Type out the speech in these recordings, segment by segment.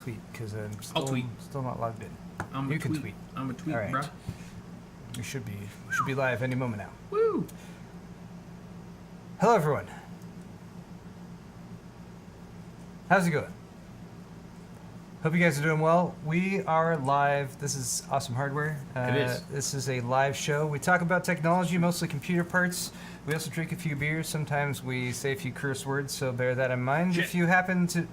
tweet because I'll tweet. Still not logged in. You can tweet. I'm a tweet, all right. bro. We should be live any moment now. Woo! Hello, everyone. How's it going? Hope you guys are doing well. We are live. This is Awesome Hardware. It is. This is a live show. We talk about technology, mostly computer parts. We also drink a few beers. Sometimes we say a few curse words, so bear that in mind. Shit. If you happen to...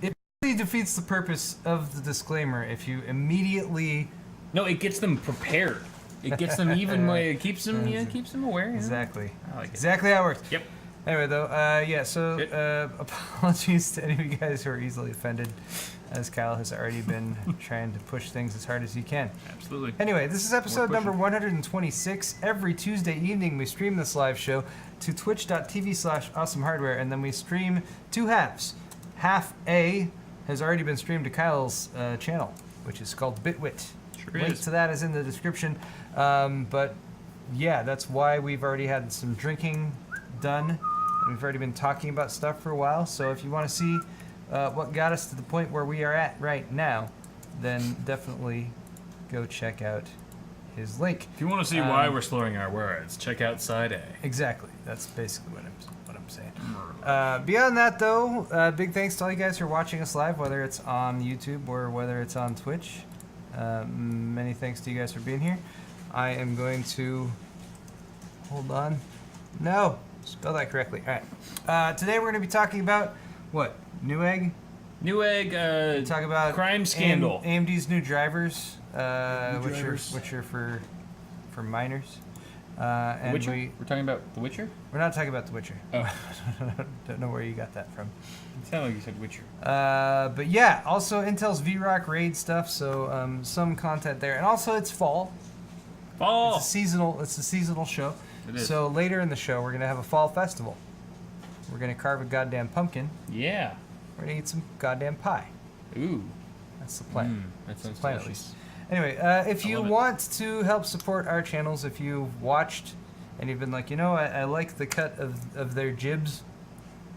It really defeats the purpose of the disclaimer if you immediately... No, it gets them prepared. It gets them even. It keeps them. Yeah, keeps them aware. You know? Exactly. I like it. Exactly how it works. Yep. Anyway, though, yeah, so apologies to any of you guys who are easily offended, as Kyle has already been trying to push things as hard as he can. Absolutely. Anyway, this is episode number 126. Every Tuesday evening, we stream this live show to twitch.tv/awesomehardware, and then we stream two halves. Half A has already been streamed to Kyle's channel, which is called Bitwit. Sure Link is. to that is in the description. But yeah, that's why we've already had some drinking done. And we've already been talking about stuff for a while. So if you want to see what got us to the point where we are at right now, then definitely go check out his link. If you want to see why we're slurring our words, check out side A. Exactly. That's basically what I'm saying. Beyond that, though, big thanks to all you guys who are watching us live, whether it's on YouTube or whether it's on Twitch. Many thanks to you guys for being here. I am going to... Hold on. No! Spell that correctly. All right. Today we're going to be talking about, what? Newegg? Newegg, Talk about crime scandal. AMD's new drivers, drivers. which are for minors. And Witcher? We're talking about The Witcher? we're not talking about The Witcher. Oh. Don't know where you got that from. It sounded like you said Witcher. But yeah, also Intel's VROC raid stuff, so some content there. And also it's fall. Fall! It's a seasonal show. It is. So later in the show, we're going to have a fall festival. We're going to carve a goddamn pumpkin. Yeah. We're going to eat some goddamn pie. Ooh. That's the plan. That sounds Plan at delicious. least. Anyway, if you love it. want to help support our channels, if you've watched and you've been like, you know, I like the cut of their jibs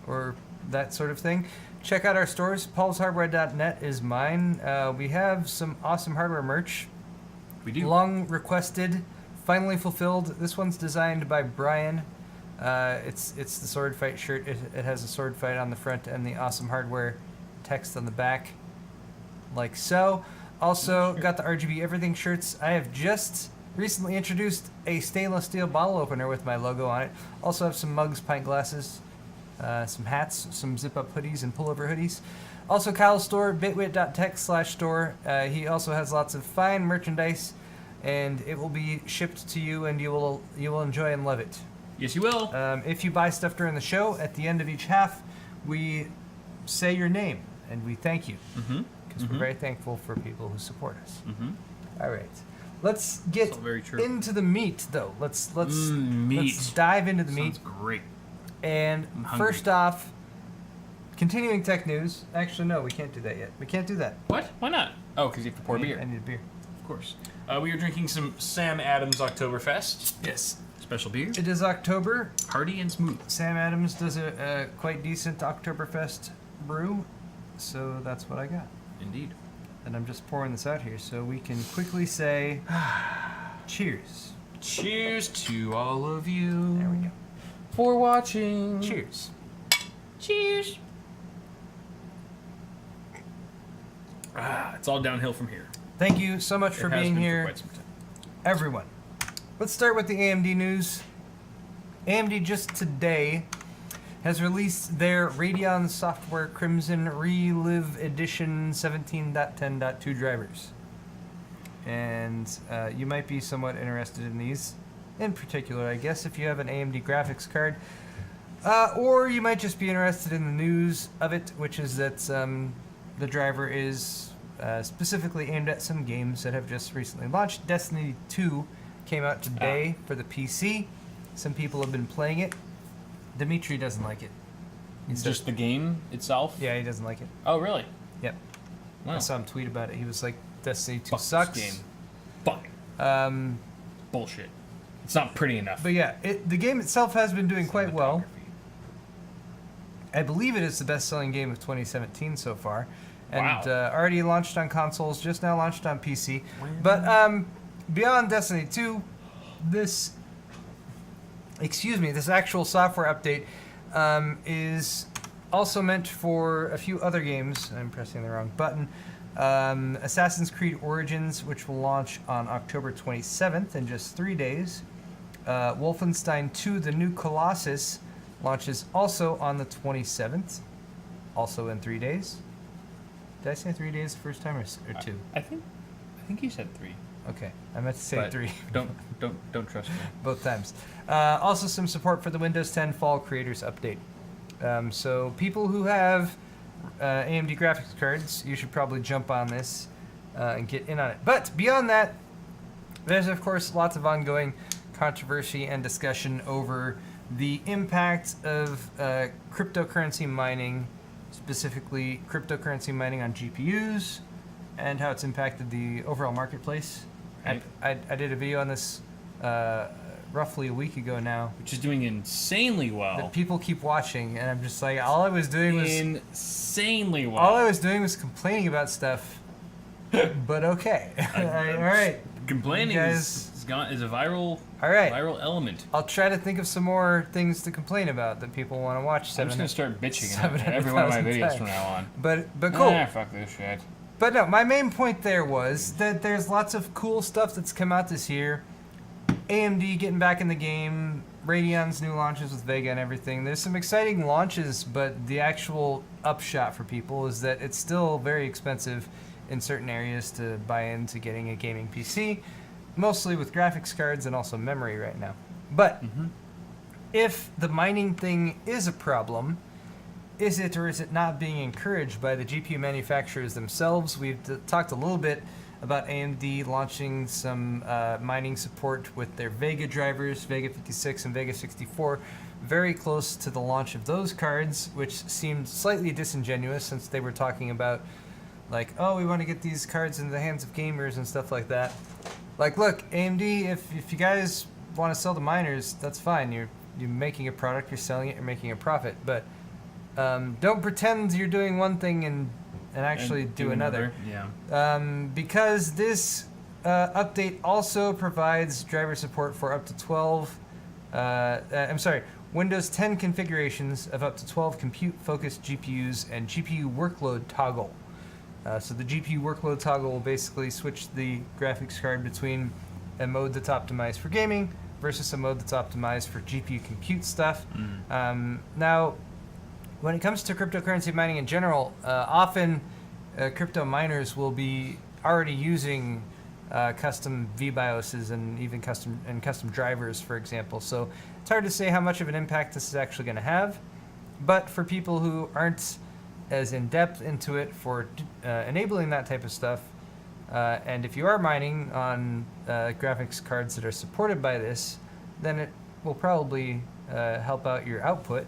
or that sort of thing, check out our stores. paulshardware.net is mine. We have some awesome hardware merch. We do. Long requested, finally fulfilled. This one's designed by Brian. It's the sword fight shirt. It has a sword fight on the front and the awesome hardware text on the back, like so. Also got the RGB everything shirts. I have just recently introduced a stainless steel bottle opener with my logo on it. Also have some mugs, pint glasses, some hats, some zip-up hoodies and pullover hoodies. Also Kyle's store, bitwit.tech/store. He also has lots of fine merchandise, and it will be shipped to you, and you will enjoy and love it. Yes, you will. If you buy stuff during the show, at the end of each half, we say your name, and we thank you. Because we're very thankful for people who support us. All right. Let's get That's all very true. into the meat, though. Let's meat. let's dive into the meat. Sounds great. And I'm hungry. first off, continuing tech news. Actually, no, we can't do that yet. We can't do that. What? Why not? Oh, because you have to pour I beer. need a beer. Of course. We are drinking some Sam Adams Oktoberfest. Yes. Special beer. It is October. Hearty and smooth. Sam Adams does a quite decent Oktoberfest brew, so that's what I got. Indeed. And I'm just pouring this out here so we can quickly say cheers. Cheers to all of you. There we go. For watching. Cheers. Cheers. It's all downhill from here. Thank you so much for It has being been here, for quite some time. everyone. Let's start with the AMD news. AMD just today has released their Radeon Software Crimson Relive Edition 17.10.2 drivers. And you might be somewhat interested in these. In particular, I guess, if you have an AMD graphics card. Or you might just be interested in the news of it, which is that the driver is specifically aimed at some games that have just recently launched. Destiny 2 came out today for the PC. Some people have been playing it. Dimitri doesn't like it. It's just the game itself? Yeah, he doesn't like it. Oh, really? Yep. Wow. I saw him tweet about it. He was like, Destiny 2 Fuck this sucks. game. Fuck. Bullshit. It's not pretty enough. But yeah, the game itself has been doing quite well. Cinematography. I believe it is the best-selling game of 2017 so far. and Wow. already launched on consoles, just now launched on PC. But beyond Destiny 2, this actual software update is also meant for a few other games. I'm pressing the wrong button. Assassin's Creed Origins, which will launch on October 27th in just 3 days. Wolfenstein 2: The New Colossus launches also on the 27th, also in 3 days. Did I say 3 days the first time, or 2? I think you said 3. Okay, I meant to say But 3. Don't trust me. Both times. Also, some support for the Windows 10 Fall Creators Update. So people who have AMD graphics cards, you should probably jump on this and get in on it. But beyond that, there's of course lots of ongoing controversy and discussion over the impact of cryptocurrency mining, specifically cryptocurrency mining on GPUs, and how it's impacted the overall marketplace. Right. I did a video on this roughly a week ago now. Which is doing insanely well. That people keep watching, and I'm just like, all I was doing was insanely well. all I was doing was complaining about stuff. But okay, all right. Complaining You is a viral All right. viral element. I'll try to think of some more things to complain about that people want to watch. I'm just gonna start bitching at 700,000 every one of my videos times. from now on. But cool. Ah, fuck this shit. But no, my main point there was that there's lots of cool stuff that's come out this year. AMD getting back in the game, Radeon's new launches with Vega and everything. There's some exciting launches, but the actual upshot for people is that it's still very expensive in certain areas to buy into getting a gaming PC, mostly with graphics cards and also memory right now. But if the mining thing is a problem, is it or is it not being encouraged by the GPU manufacturers themselves? We've talked a little bit about AMD launching some mining support with their Vega drivers, Vega 56 and Vega 64, very close to the launch of those cards, which seemed slightly disingenuous since they were talking about, like, oh, we want to get these cards into the hands of gamers and stuff like that. Like, look, AMD, if you guys want to sell to miners, that's fine. You're making a product, you're selling it, you're making a profit. But don't pretend you're doing one thing and actually do another. Yeah. Because this update also provides driver support for up to 12, Windows 10 configurations of up to 12 compute-focused GPUs and GPU workload toggle. So the GPU workload toggle will basically switch the graphics card between a mode that's optimized for gaming versus a mode that's optimized for GPU compute stuff. Now, when it comes to cryptocurrency mining in general, often crypto miners will be already using custom VBIOSes and even custom drivers, for example. So it's hard to say how much of an impact this is actually going to have. But for people who aren't as in-depth into it for enabling that type of stuff, and if you are mining on graphics cards that are supported by this, then it will probably help out your output.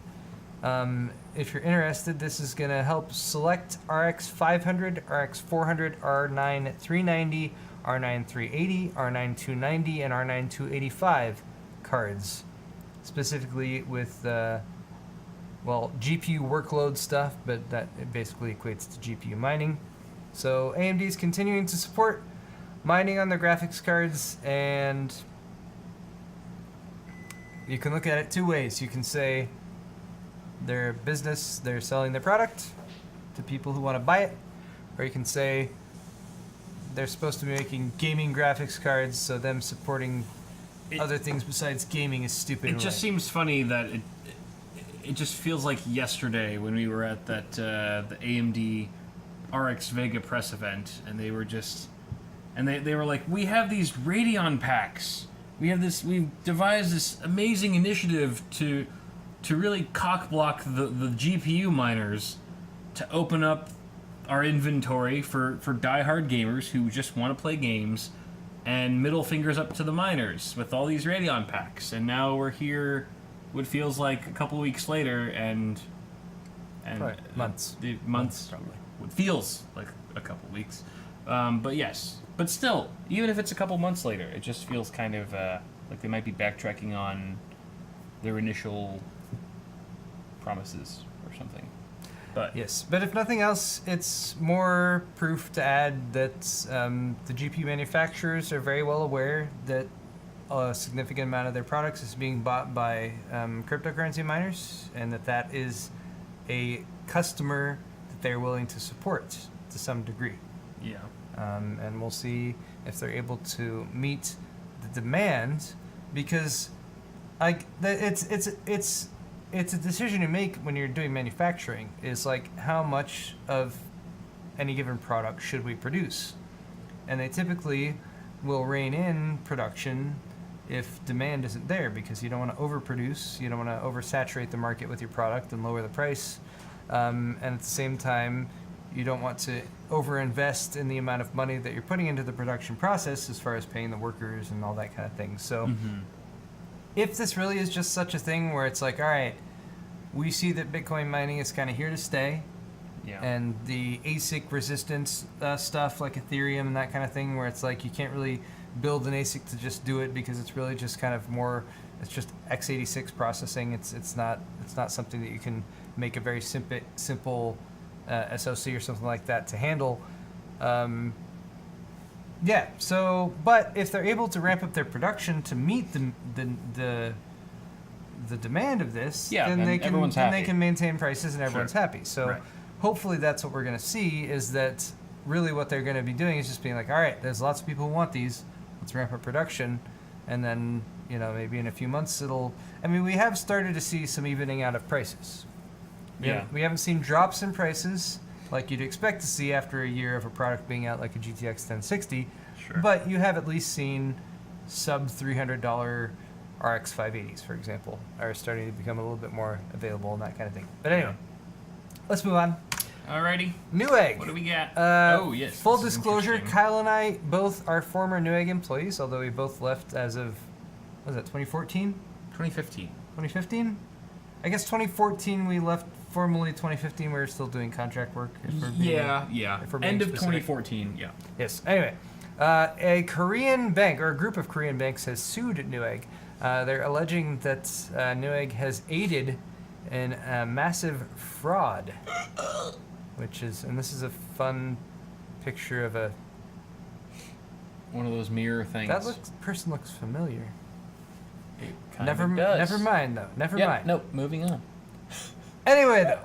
If you're interested, this is going to help select RX 500, RX 400, R9 390, R9 380, R9 290, and R9 285 cards, specifically with GPU workload stuff, but that it basically equates to GPU mining. So AMD is continuing to support mining on their graphics cards, and you can look at it two ways. You can say their business, they're selling their product to people who want to buy it, or you can say they're supposed to be making gaming graphics cards, so them supporting other things besides gaming is stupid. It just seems funny that it just feels like yesterday when we were at that the AMD RX Vega press event, and they were just, and they were like, we have these Radeon packs. We've devised this amazing initiative to really cock-block the GPU miners to open up our inventory for die-hard gamers who just want to play games, and middle fingers up to the miners with all these Radeon packs. And now we're here, what feels like a couple weeks later, and months. Months probably. What feels like a couple weeks. But yes. But still, even if it's a couple months later, it just feels kind of like they might be backtracking on their initial promises or something. But Yes, but if nothing else, it's more proof to add that the GPU manufacturers are very well aware that a significant amount of their products is being bought by cryptocurrency miners, and that is a customer that they're willing to support to some degree. yeah. And we'll see if they're able to meet the demand, because it's a decision you make when you're doing manufacturing. Is like, how much of any given product should we produce? And they typically will rein in production if demand isn't there, because you don't want to overproduce, you don't want to oversaturate the market with your product and lower the price, and at the same time you don't want to overinvest in the amount of money that you're putting into the production process as far as paying the workers and all that kind of thing. So if this really is just such a thing where it's like, all right, we see that Bitcoin mining is kind of here to stay, Yeah. and the ASIC resistance stuff like Ethereum and that kind of thing, where it's like you can't really build an ASIC to just do it, because it's really just kind of more, it's just x86 processing. It's not something that you can make a very simple SoC or something like that to handle. Yeah. So, but if they're able to ramp up their production to meet the demand of this, Yeah, then then they can everyone's then they happy. can maintain prices and everyone's Sure. happy. So Right. hopefully that's what we're going to see, is that really what they're going to be doing is just being like, all right, there's lots of people who want these, let's ramp up production, and then, you know, maybe in a few months we have started to see some evening out of prices. Yeah. We haven't seen drops in prices like you'd expect to see after a year of a product being out, like a GTX 1060, Sure. but you have at least seen sub $300 RX 580s, for example, are starting to become a little bit more available and that kind of thing. But anyway, let's move on. Alrighty. Newegg. What do we got? Oh, yes. Full this is disclosure, interesting. Kyle and I both are former Newegg employees, although we both left as of, what was that, 2014? 2015. 2015? I guess 2014 we left. Formally 2015 we were still doing contract work. If we're being, Yeah. if we're being End of specific. 2014. Yeah. Yes. Anyway, a Korean bank, or a group of Korean banks, has sued Newegg. They're alleging that Newegg has aided in a massive fraud, and this is a fun picture of a. One of those mirror things. Person looks familiar. It kind Never of does. mind though. Never Yep, mind. Nope. Moving on. Anyway, though,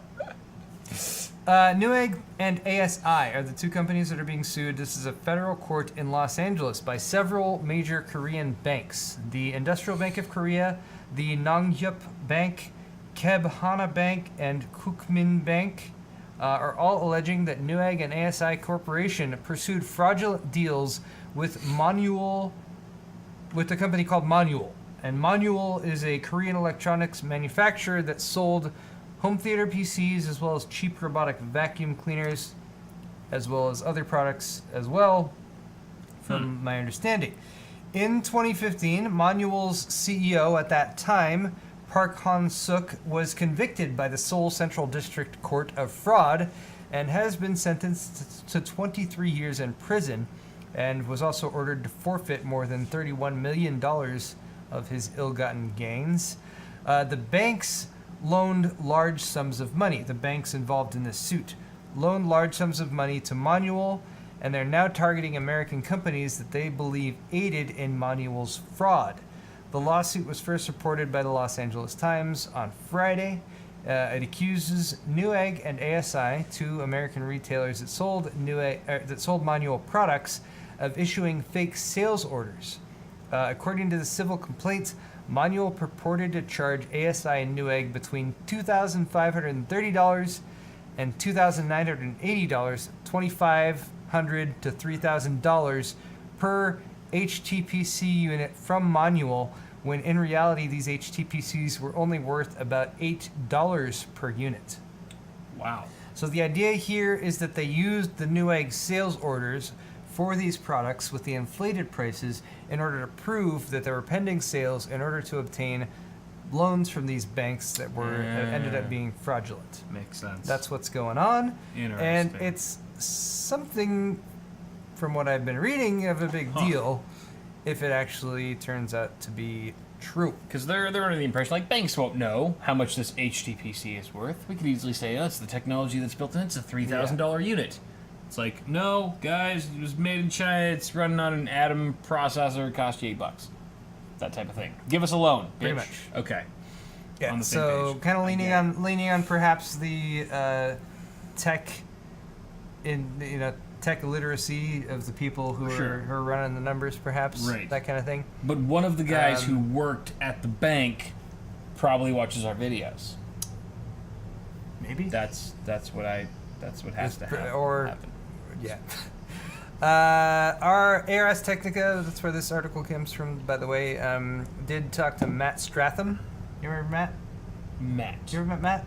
Newegg and ASI are the two companies that are being sued. This is a federal court in Los Angeles by several major Korean banks. The Industrial Bank of Korea, the Nonghyup Bank, Keb Hana Bank, and Kookmin Bank are all alleging that Newegg and ASI Corporation pursued fraudulent deals with a company called Manual. And Manual is a Korean electronics manufacturer that sold home theater PCs, as well as cheap robotic vacuum cleaners, as well as other products as well, from my understanding. In 2015, Manual's CEO at that time, Park Han-suk, was convicted by the Seoul Central District Court of fraud and has been sentenced to 23 years in prison, and was also ordered to forfeit more than $31 million of his ill-gotten gains. The banks loaned large sums of money. The banks involved in this suit loaned large sums of money to Manual, and they're now targeting American companies that they believe aided in Manual's fraud. The lawsuit was first reported by the Los Angeles Times on Friday. It accuses Newegg and ASI, two American retailers that sold Manual products, of issuing fake sales orders. According to the civil complaint, Manual purported to charge ASI and Newegg between $2,530 and $2,980, $2,500 to $3,000 per HTPC unit from Manual, when in reality these HTPCs were only worth about $8 per unit. Wow. So the idea here is that they used the Newegg sales orders for these products with the inflated prices in order to prove that there were pending sales, in order to obtain loans from these banks that ended up being fraudulent. Makes sense. That's what's going on. Interesting. And it's something, from what I've been reading, of a big deal if it actually turns out to be True. Because they're under the impression, like, banks won't know how much this HTPC is worth. We could easily say, oh, it's the technology that's built in. It's a $3,000 unit. It's like, no, guys, it was made in China. It's running on an Atom processor. It cost you $8. That type of thing. Give us a loan, bitch. Pretty much. Okay. Yeah. On the same So page. kind of leaning on perhaps the tech tech literacy of the people who are running the numbers, perhaps. Right. That kind of thing. But one of the guys who worked at the bank probably watches our videos. Maybe. That's what has to happen. Or yeah. Our ARS Technica, that's where this article comes from, by the way, did talk to Matt Stratham. You remember Matt? Matt. You ever met Matt?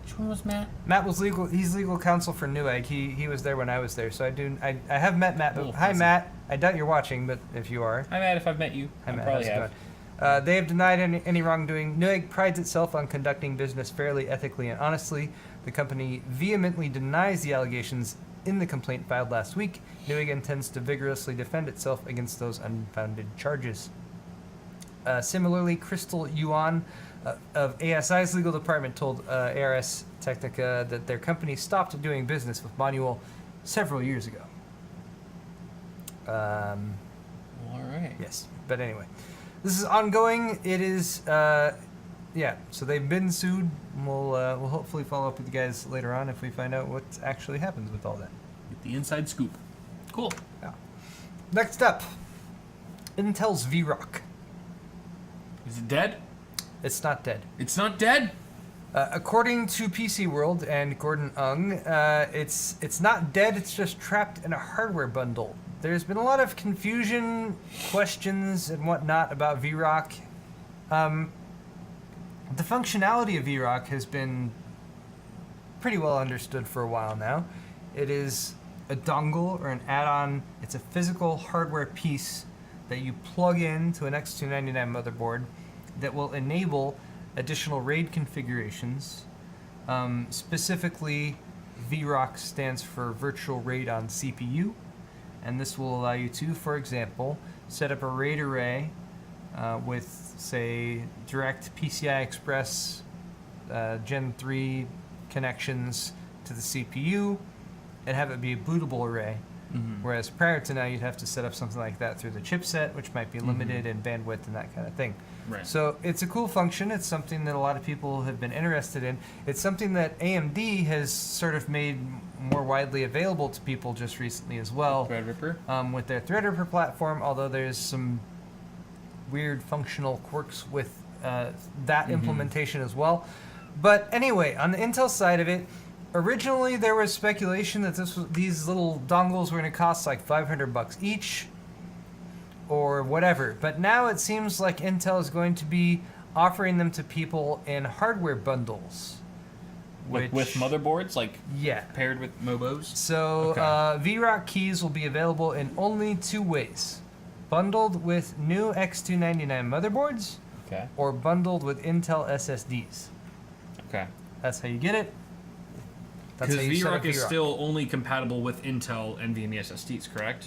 Which one was Matt? Matt was he's legal counsel for Newegg. He was there when I was there, so I have met Matt. But, hi, Matt. I doubt you're watching, but if you are. Hi, Matt, if I've met you. Hi, I Matt. probably How's it have. going? They have denied any wrongdoing. Newegg prides itself on conducting business fairly, ethically, and honestly. The company vehemently denies the allegations in the complaint filed last week. Newegg intends to vigorously defend itself against those unfounded charges. Similarly, Crystal Yuan of ASI's legal department told ARS Technica that their company stopped doing business with Manual several years ago. All right. Yes, but anyway, this is ongoing. It is, yeah. So they've been sued. We'll hopefully follow up with you guys later on if we find out what actually happens with all that. Get the inside scoop. Cool. Yeah. Next up, Intel's VROC. Is it dead? It's not dead. It's not dead? According to PC World and Gordon Ung, it's not dead. It's just trapped in a hardware bundle. There's been a lot of confusion, questions, and whatnot about VROC. The functionality of VROC has been pretty well understood for a while now. It is a dongle or an add-on. It's a physical hardware piece that you plug into an X299 motherboard that will enable additional RAID configurations. Specifically, VROC stands for Virtual RAID on CPU, and this will allow you to, for example, set up a RAID array with, say, direct PCI Express Gen 3 connections to the CPU and have it be a bootable array. Mm-hmm. Whereas prior to now, you'd have to set up something like that through the chipset, which might be limited in bandwidth and that kind of thing. Right. So it's a cool function. It's something that a lot of people have been interested in. It's something that AMD has sort of made more widely available to people just recently as well. Threadripper? With their Threadripper platform, although there's some weird functional quirks with that implementation as well. But anyway, on the Intel side of it, originally there was speculation that these little dongles were going to cost like $500 each or whatever. But now it seems like Intel is going to be offering them to people in hardware bundles. With motherboards, like paired with MOBOs? So Okay. VROC keys will be available in only two ways. Bundled with new X299 motherboards or bundled with Intel SSDs. Okay. That's how you get it. Because VROC is still only compatible with Intel NVMe SSDs, correct?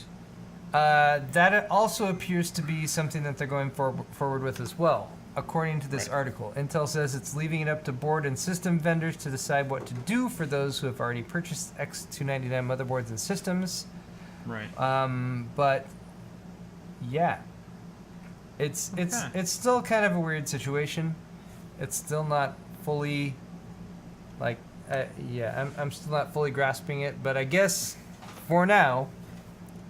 That also appears to be something that they're going forward with as well. According to this article, Intel says it's leaving it up to board and system vendors to decide what to do for those who have already purchased X299 motherboards and systems. Right. But yeah, it's still kind of a weird situation. It's still not fully like I'm still not fully grasping it. But I guess for now,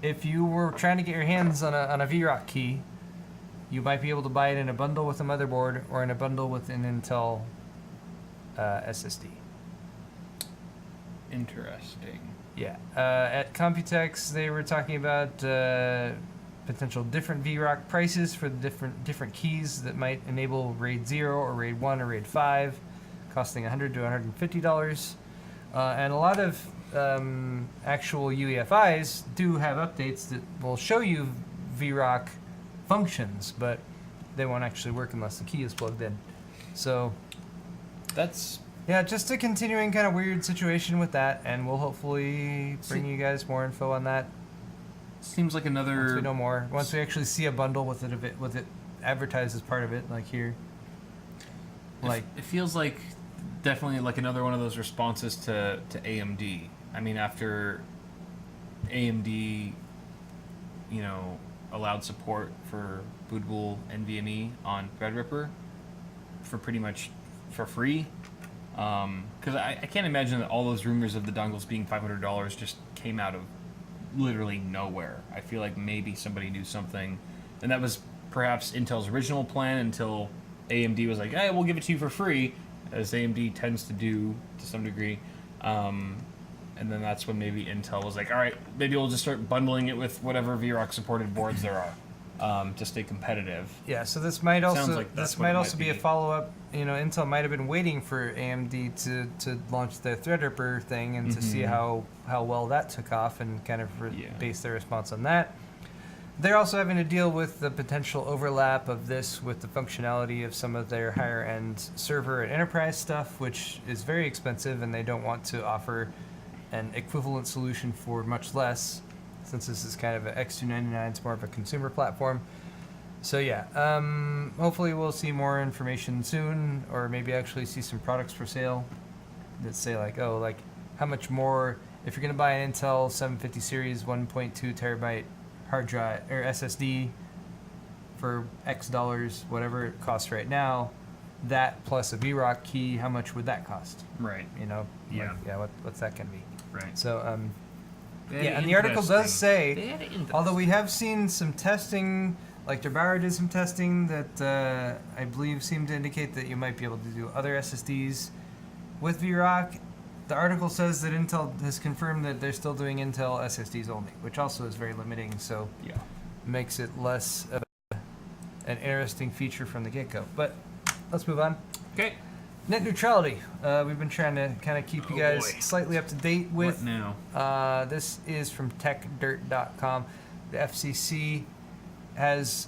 if you were trying to get your hands on a VROC key, you might be able to buy it in a bundle with a motherboard or in a bundle with an Intel SSD. Interesting. Yeah. At Computex, they were talking about potential different VROC prices for the different keys that might enable RAID 0 or RAID 1 or RAID 5, costing $100 to $150. And a lot of actual UEFIs do have updates that will show you VROC functions, but they won't actually work unless the key is plugged in. So that's just a continuing kind of weird situation with that, and we'll hopefully bring you guys more info on that. Seems like another. Once we know more, once we actually see a bundle with it advertised as part of it, like here. Like it feels like definitely like another one of those responses to AMD. I mean, after AMD, you know, allowed support for bootable NVMe on Threadripper for pretty much for free. Because I can't imagine that all those rumors of the dongles being $500 just came out of literally nowhere. I feel like maybe somebody knew something, and that was perhaps Intel's original plan until AMD was like, "Hey, we'll give it to you for free," as AMD tends to do to some degree. And then that's when maybe Intel was like, "All right, maybe we'll just start bundling it with whatever VROC supported boards there are to stay competitive." yeah, so this might also like that's this what might it might also be a be. follow up. You know, Intel might have been waiting for AMD to launch their Threadripper thing and to see how well that took off and kind of base their response on that. They're also having to deal with the potential overlap of this with the functionality of some of their higher end server and enterprise stuff, which is very expensive, and they don't want to offer an equivalent solution for much less, since this is kind of an X299, it's more of a consumer platform. So yeah, hopefully we'll see more information soon, or maybe actually see some products for sale that say like, oh, like how much more if you're gonna buy an Intel 750 series 1.2 terabyte hard drive or SSD for X dollars, whatever it costs right now, that plus a VROC key, how much would that cost? Right. You know, Yeah. like, yeah, what's that gonna be? Right. So Very yeah, and the article does interesting. say, Very interesting. although we have seen some testing, like DeBauer did some testing that I believe seemed to indicate that you might be able to do other SSDs with VROC. The article says that Intel has confirmed that they're still doing Intel SSDs only, which also is very limiting, so Yeah. makes it less of an interesting feature from the get-go. But let's move on. Okay. Net neutrality. We've been trying to kind of keep you Oh, guys boy. slightly up to date with. What now? This is from techdirt.com. The FCC has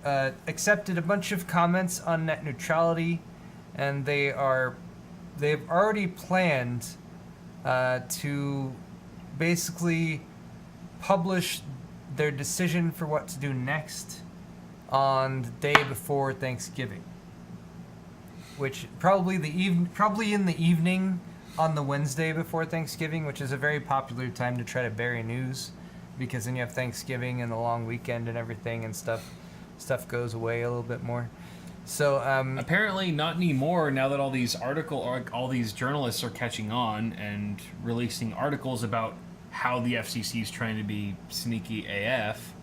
accepted a bunch of comments on net neutrality, and they've already planned to basically publish their decision for what to do next on the day before Thanksgiving, which probably in the evening on the Wednesday before Thanksgiving, which is a very popular time to try to bury news, because then you have Thanksgiving and the long weekend and everything, and stuff goes away a little bit more. So Apparently not anymore. Now that all these journalists are catching on and releasing articles about how the FCC is trying to be sneaky AF.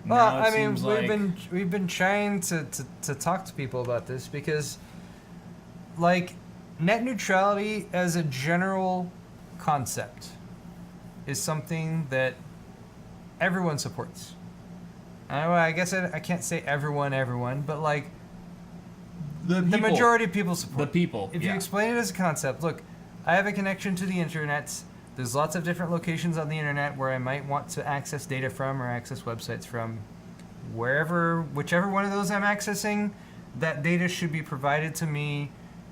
well, now it I mean, seems like we've been trying to talk to people about this, because like net neutrality as a general concept is something that everyone supports. I guess I can't say everyone, but like the people. majority of people support. The people. If you explain it as a concept, look, I have a connection to the internet. There's lots of different locations on the internet where I might want to access data from or access websites from. Whichever one of those I'm accessing, that data should be provided to me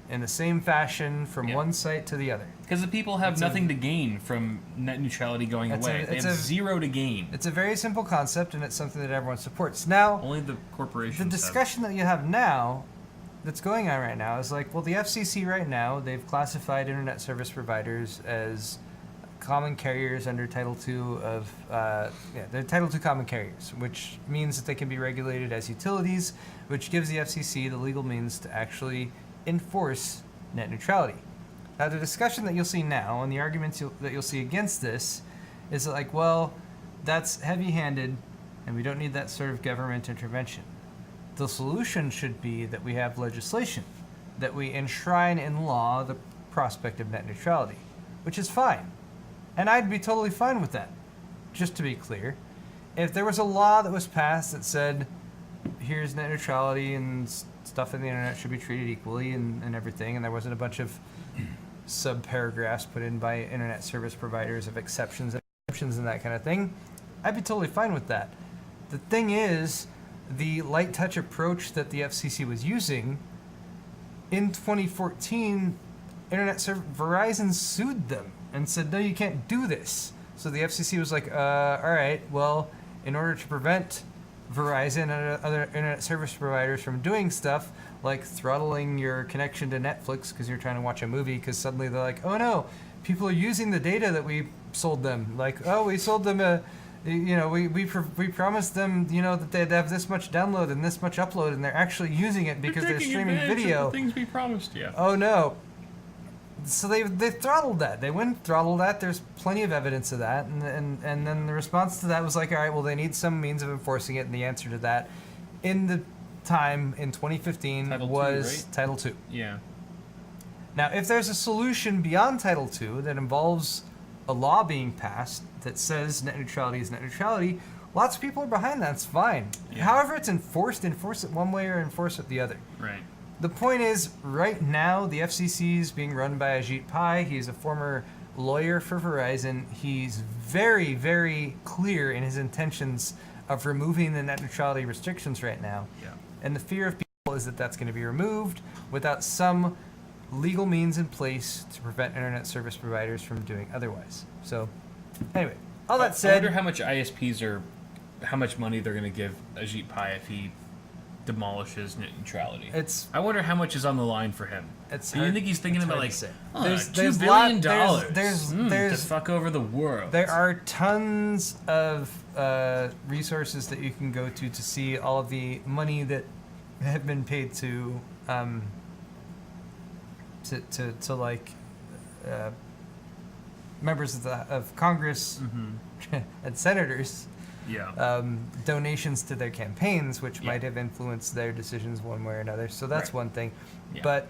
in the same fashion from one site to the other. Because the people have nothing to gain from net neutrality going away. They have zero to gain. It's a very simple concept, and it's something that everyone supports. Now, Only the corporations. the discussion that you have now, that's going on right now, is like, well, the FCC right now, they've classified internet service providers as common carriers under Title II of, they're Title II common carriers, which means that they can be regulated as utilities, which gives the FCC the legal means to actually enforce net neutrality. Now, the discussion that you'll see now and the arguments that you'll see against this is that, like, well, that's heavy-handed and we don't need that sort of government intervention. The solution should be that we have legislation, that we enshrine in law the prospect of net neutrality, which is fine. And I'd be totally fine with that. Just to be clear, if there was a law that was passed that said, here's net neutrality and stuff in the internet should be treated equally and everything, and there wasn't a bunch of sub-paragraphs put in by internet service providers of exceptions and that kind of thing, I'd be totally fine with that. The thing is, the light touch approach that the FCC was using, in 2014, Verizon sued them and said, no, you can't do this. So the FCC was like, all right, well, in order to prevent Verizon and other internet service providers from doing stuff like throttling your connection to Netflix because you're trying to watch a movie because suddenly they're like, oh no, people are using the data that we sold them. Like, oh, we sold them we promised them, that they'd have this much download and this much upload, and they're actually using it because they're streaming video. Of the things we promised you. Oh no. So they throttled that. They wouldn't throttle that. There's plenty of evidence of that. And then the response to that was like, all right, well, they need some means of enforcing it. And the answer to that in the time in 2015 was Title II. Yeah. Now, if there's a solution beyond Title II that involves a law being passed that says net neutrality is net neutrality, lots of people are behind that. It's fine. Yeah. However it's enforce it one way or enforce it the other. Right. The point is, right now, the FCC is being run by Ajit Pai. He's a former lawyer for Verizon. He's very, very clear in his intentions of removing the net neutrality restrictions right now. Yeah. And the fear of people is that that's going to be removed without some legal means in place to prevent internet service providers from doing otherwise. So, anyway, all that said... I wonder how much ISPs are... how much money they're going to give Ajit Pai if he demolishes net neutrality. I wonder how much is on the line for him. Do you think he's thinking about like $2 billion to fuck over the world? There are tons of resources that you can go to see all of the money that have been paid to members of Congress and senators. Yeah. Donations to their campaigns, which might have influenced their decisions one way or another. So that's one thing. Yeah. But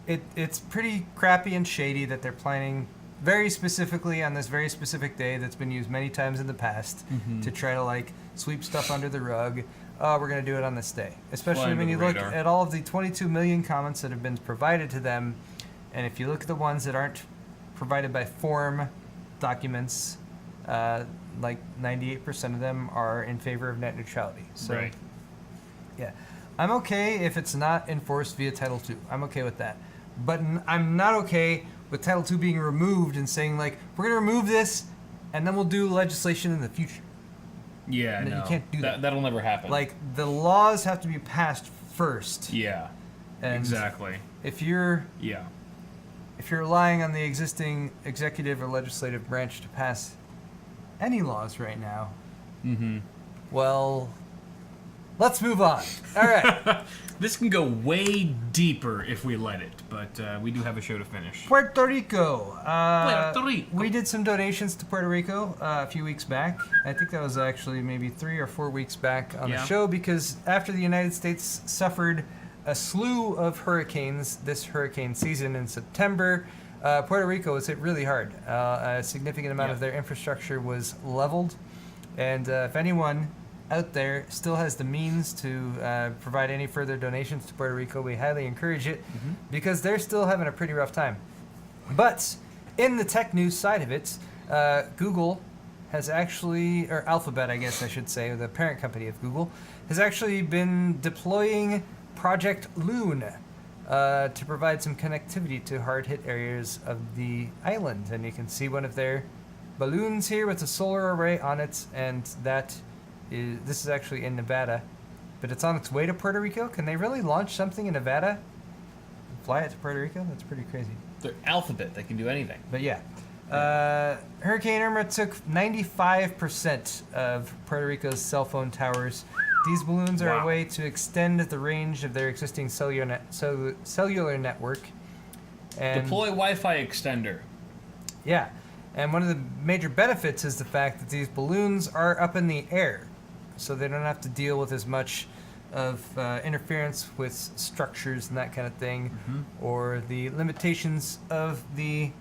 it's pretty crappy and shady that they're planning very specifically on this very specific day that's been used many times in the past to try to like sweep stuff under the rug. Oh, we're going to do it on this day. Especially when you look at all of the 22 million comments that have been provided to them. And if you look at the ones that aren't provided by form documents, like 98% of them are in favor of net neutrality. So, yeah. I'm okay if it's not enforced via Title II. I'm okay with that. But I'm not okay with Title II being removed and saying, like, we're going to remove this, and then we'll do legislation in the future. Yeah, no. You can't do that. That'll never happen. Like, the laws have to be passed first. Yeah, and exactly. If you're relying on the existing executive or legislative branch to pass any laws right now, well, let's move on. All right. This can go way deeper if we let it, but we do have a show to finish. Puerto Rico. Puerto Rico. We did some donations to Puerto Rico a few weeks back. I think that was actually maybe 3 or 4 weeks back on the show, because after the United States suffered a slew of hurricanes this hurricane season in September, Puerto Rico was hit really hard. A significant amount of their infrastructure was leveled. And if anyone out there still has the means to provide any further donations to Puerto Rico, we highly encourage it, because they're still having a pretty rough time. But in the tech news side of it, Google has actually, or Alphabet, I guess I should say, the parent company of Google, has actually been deploying Project Loon to provide some connectivity to hard-hit areas of the island. And you can see one of their balloons here with a solar array on it, and this is actually in Nevada, but it's on its way to Puerto Rico. Can they really launch something in Nevada and fly it to Puerto Rico? That's pretty crazy. They're Alphabet. They can do anything. But yeah. Hurricane Irma took 95% of Puerto Rico's cell phone towers. These balloons are a way to extend the range of their existing cellular network. And deploy Wi-Fi extender. Yeah. And one of the major benefits is the fact that these balloons are up in the air, so they don't have to deal with as much of interference with structures and that kind of thing, or the limitations of the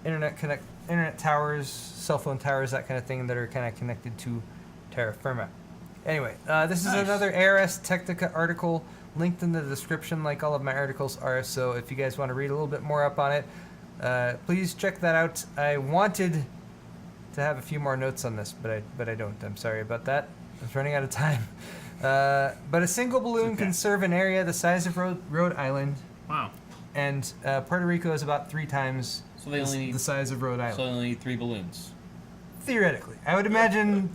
internet towers, cell phone towers, that kind of thing, that are kind of connected to terra firma. Anyway, this is another ARS Technica article linked in the description, like all of my articles are, so if you guys want to read a little bit more up on it, please check that out. I wanted to have a few more notes on this, but I don't. I'm sorry about that. I was running out of time. But a single balloon can serve an area the size of Rhode Island. Wow. And Puerto Rico is about 3 times the size of Rhode Island. So they only need 3 balloons. Theoretically. I would imagine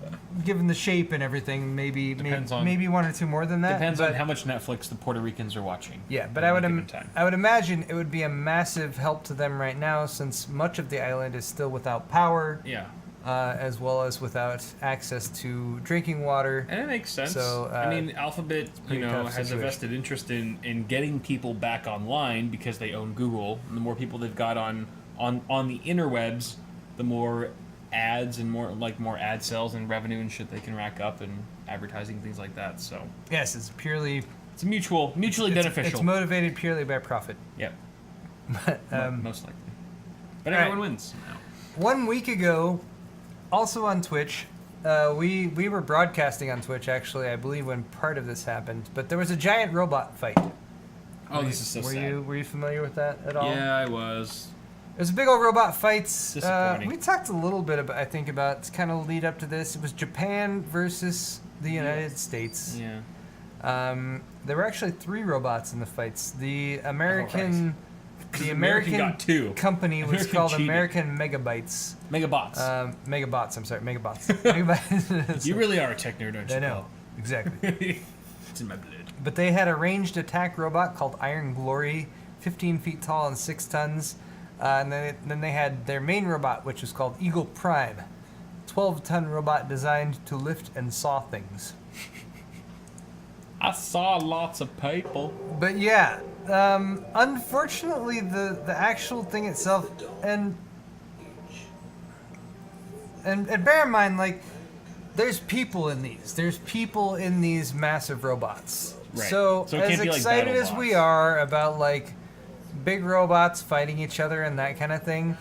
given the shape and everything, maybe Depends on- maybe one or two more than that. Depends but, on how much Netflix the Puerto Ricans are watching. Yeah, but at I would any given time. I would imagine it would be a massive help to them right now, since much of the island is still without power, Yeah. as well as without access to drinking water. And it makes sense. So, I mean, Alphabet, pretty tough has a situation. vested interest in getting people back online because they own Google. And the more people they've got on the interwebs, the more ads and more ad sales and revenue and shit they can rack up and advertising, things like that. So Yes, it's purely it's mutually beneficial. It's motivated purely by profit. Yep. But, Most likely. But all right. everyone wins. No. 1 week ago, also on Twitch, we were broadcasting on Twitch, actually, I believe, when part of this happened. But there was a giant robot fight. Oh, this is so sad. Were you familiar with that at all? Yeah, I was. There's a big old robot fights. Disappointing. We talked a little bit about, I think, about kind of lead up to this. It was Japan versus the United States. Yeah. There were actually 3 robots in the fights. The American American got 2. company was American called cheated. American Megabytes. Megabots. Megabots. I'm sorry, Megabots. Megabytes. You really are a tech nerd, aren't you? I know, exactly. It's in my blood. But they had a ranged attack robot called Iron Glory, 15 feet tall and 6 tons. And then they had their main robot, which was called Eagle Prime, 12-ton robot designed to lift and saw things. I saw lots of people. But yeah, unfortunately, the actual thing itself, and bear in mind, like, there's people in these. There's people in these massive robots. Right. So So it as can't be like excited battle as we bots. are about, like, big robots fighting each other and that kind of thing,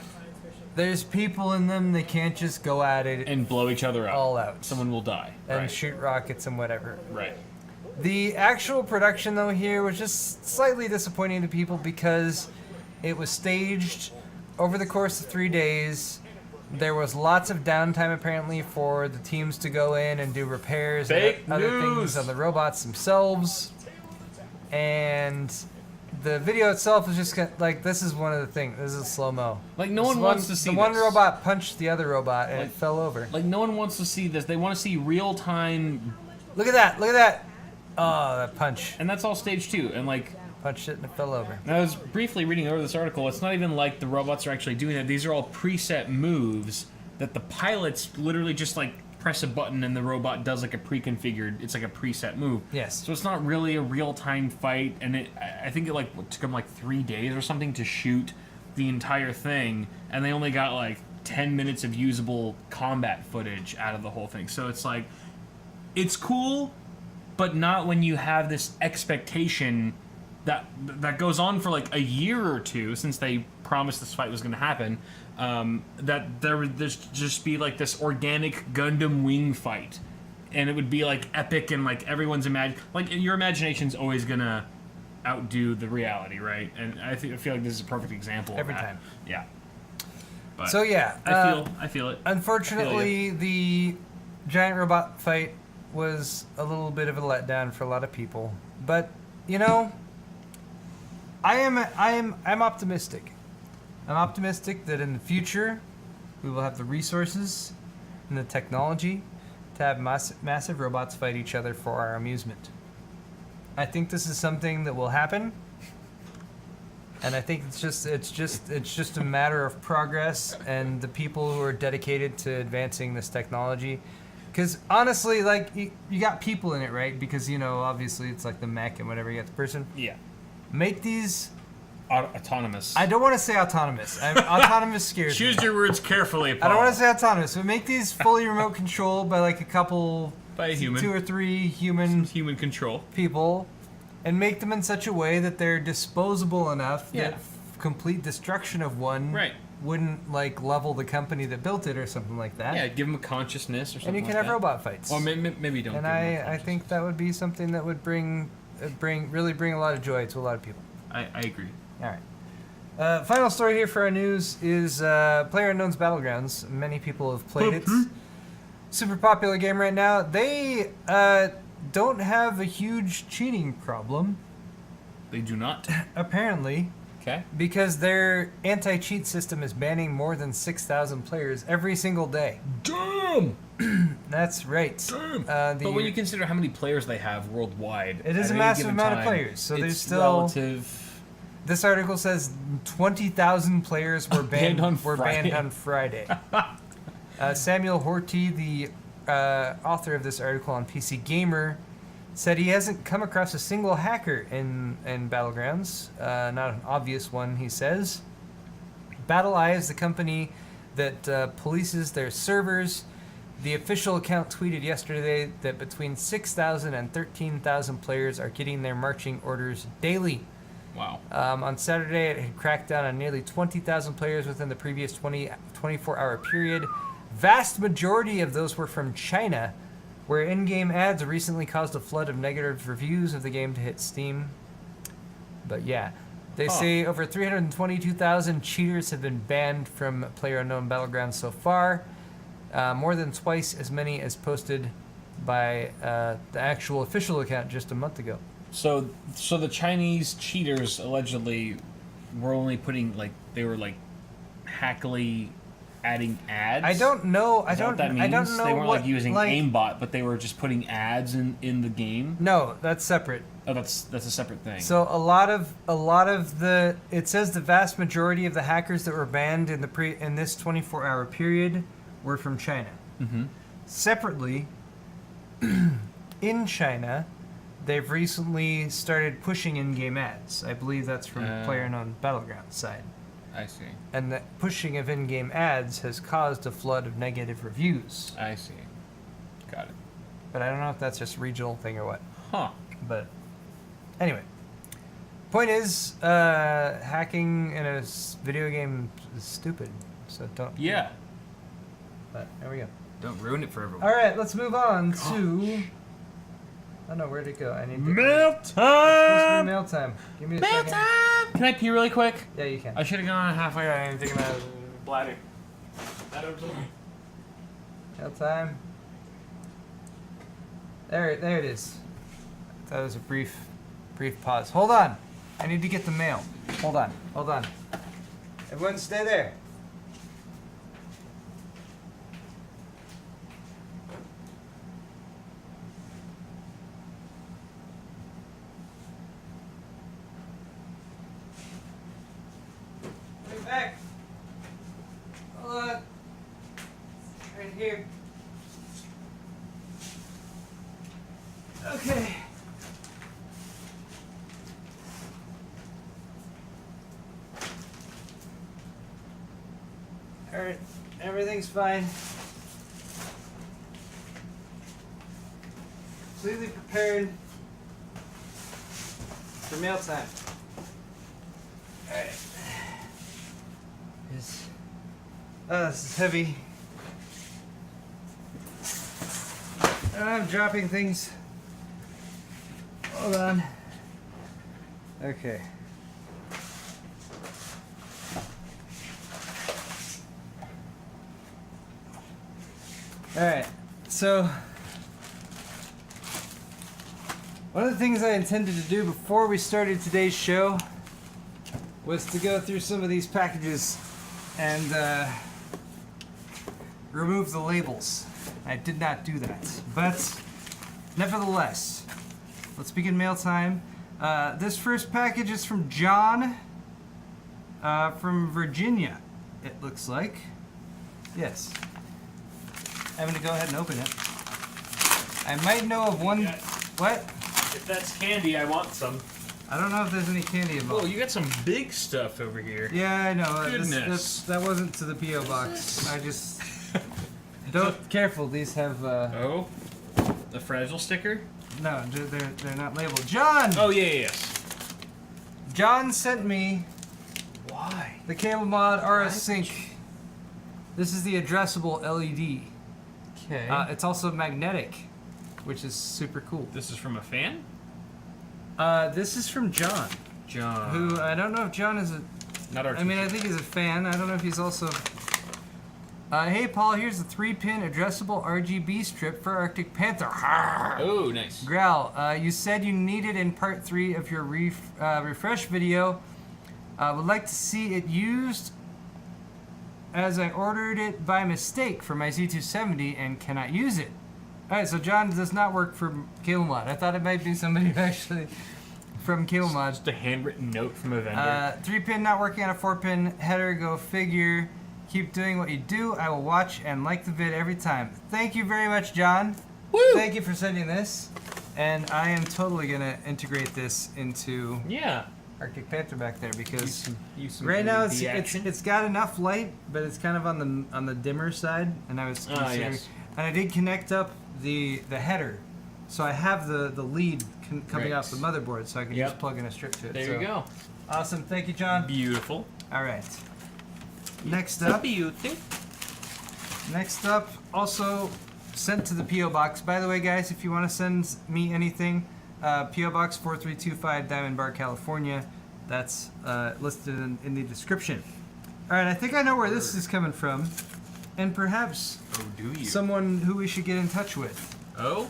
there's people in them that can't just go at it And blow each other up. all out Someone will die. and Right. shoot rockets and whatever. Right. The actual production, though, here was just slightly disappointing to people because it was staged over the course of 3 days. There was lots of downtime, apparently, for the teams to go in and do repairs Fake and other news. things on the robots themselves. And the video itself is just like, this is one of the things. This is slow-mo. Like, no one wants to see The one this. robot punched the other robot and it Like- fell over. Like, no one wants to see this. They want to see real-time... Look at that! Look at that! Oh, that punch. And that's all stage 2. And, like... Punched it and it fell over. I was briefly reading over this article. It's not even like the robots are actually doing it. These are all preset moves that the pilots literally just, like, press a button and the robot does, like, a pre-configured... It's like a preset move. Yes. So it's not really a real-time fight, and I think it, like, took them, like, 3 days or something to shoot the entire thing, and they only got, like, 10 minutes of usable combat footage out of the whole thing. So it's like... It's cool, but not when you have this expectation that goes on for like a year or two since they promised this fight was going to happen. That there would just be like this organic Gundam wing fight, and it would be like epic and like everyone's like your imagination's always gonna outdo the reality, right? And I feel like this is a perfect example Every of that. time. Yeah. But So yeah, I feel it. unfortunately, the giant robot fight was a little bit of a letdown for a lot of people. But you know, I'm optimistic. I'm optimistic that in the future we will have the resources and the technology to have massive robots fight each other for our amusement. I think this is something that will happen. And I think it's just a matter of progress and the people who are dedicated to advancing this technology. Because honestly, like, you got people in it, right? Because, you know, obviously it's like the mech and whatever, you got the person. Yeah. Make these... Autonomous. I don't want to say autonomous. Autonomous scares me. Choose your words carefully, Paul. I don't want to say autonomous, but make these fully remote controlled by like a couple... By a human. 2 or 3 human Human control. people. And make them in such a way that they're disposable enough Yeah. that complete destruction of one Right. wouldn't like level the company that built it or something like that. Yeah, give them a consciousness or something. And you can like have that. robot fights. Or maybe don't. And give them a I consciousness. think that would be something that would really bring a lot of joy to a lot of people. I agree. All right. Final story here for our news is PlayerUnknown's Battlegrounds. Many people have played it. Super popular game right now. They don't have a huge cheating problem, They do not. apparently, Okay. because their anti-cheat system is banning more than 6,000 players every single day. Damn. That's right. But when you consider how many players they have worldwide, It is at a any massive given amount of time, players, so there's it's still- relative. This article says 20,000 players were banned on banned Friday. on Friday. Samuel Horty, the author of this article on PC Gamer, said he hasn't come across a single hacker in Battlegrounds. Not an obvious one, he says. BattleEye is the company that polices their servers. The official account tweeted yesterday that between 6,000 and 13,000 players are getting their marching orders daily. Wow. On Saturday, it had cracked down on nearly 20,000 players within the previous 24-hour period. Vast majority of those were from China, where in-game ads recently caused a flood of negative reviews of the game to hit Steam. But yeah, they say over 322,000 cheaters have been banned from PlayerUnknown Battlegrounds so far, more than twice as many as posted by the actual official account just a month ago. So the Chinese cheaters allegedly were only putting they were hackily adding ads. I don't know. Is that what that means? I don't know. They weren't what, using aimbot, but they were just putting ads in the game. No, that's separate. Oh, that's a separate thing. So a lot of the it says the vast majority of the hackers that were banned in this 24-hour period were from China. Mm-hmm. Separately, in China, they've recently started pushing in-game ads. I believe that's from PlayerUnknown Battlegrounds side. I see. And the pushing of in-game ads has caused a flood of negative reviews. I see. Got it. But I don't know if that's just a regional thing or what. Huh. But anyway, point is, hacking in a video game is stupid. So don't. Yeah. But there we go. Don't ruin it for everyone. All right, let's move on to. I don't know where'd it go. I need to. Mail It's supposed to be time. mail time. Give me a Mail second. time. Can I pee really quick? Yeah, you can. I should have gone halfway. I didn't think about bladder. Mail time. There it is. That was a brief pause. Hold on. I need to get the mail. Hold on. Everyone stay there. Wait back. Hold on. Right here. Okay. Alright, everything's fine. Completely prepared for mail time. Alright. This is heavy. I'm dropping things. Hold on. Okay. Alright, so one of the things I intended to do before we started today's show was to go through some of these packages and remove the labels. I did not do that, but nevertheless, let's begin mail time. This first package is from John from Virginia, it looks like. Yes. I'm going to go ahead and open it. I might know of one... Yeah. What? If that's candy, I want some. I don't know if there's any candy involved. Oh, you got some big stuff over here. Yeah, I know. Goodness. That wasn't to the P.O. box. I just... Don't... Careful, these have... Oh? The fragile sticker? No, they're not labeled. John! Oh, yes. John sent me Why? the Cable Mod RS Sync. This is the addressable LED. Okay. It's also magnetic, which is super cool. This is from a fan? This is from John, John. who I don't know if John is a... Not our I mean, I think he's a fan. I don't know if he's also... hey, Paul, here's a 3-pin addressable RGB strip for Arctic Panther. Oh, nice. Growl, you said you needed in part 3 of your refresh video. Would like to see it used as I ordered it by mistake for my Z270 and cannot use it. All right, so John does not work for Kilmod. I thought it might be somebody actually from Kilmod. Just a handwritten note from a vendor. 3-pin not working on a 4-pin header. Go figure. Keep doing what you do. I will watch and like the vid every time. Thank you very much, John. Woo! Thank you for sending this. And I am totally gonna integrate this into Yeah. Arctic Panther back there because Use some right now LED action. it's got enough light, but it's kind of on the dimmer side. And I was considering, yes. and I did connect up the header, so I have the lead coming Right. off the motherboard, so I can Yep. just plug in a strip to it. There So, you go. Awesome, thank you, John. Beautiful. All right. Next up, also sent to the PO box. By the way, guys, if you want to send me anything, PO Box 4325, Diamond Bar, California. That's listed in the description. All right, I think I know where this is coming from, and perhaps Oh, do you? someone who we should get in touch with. Oh?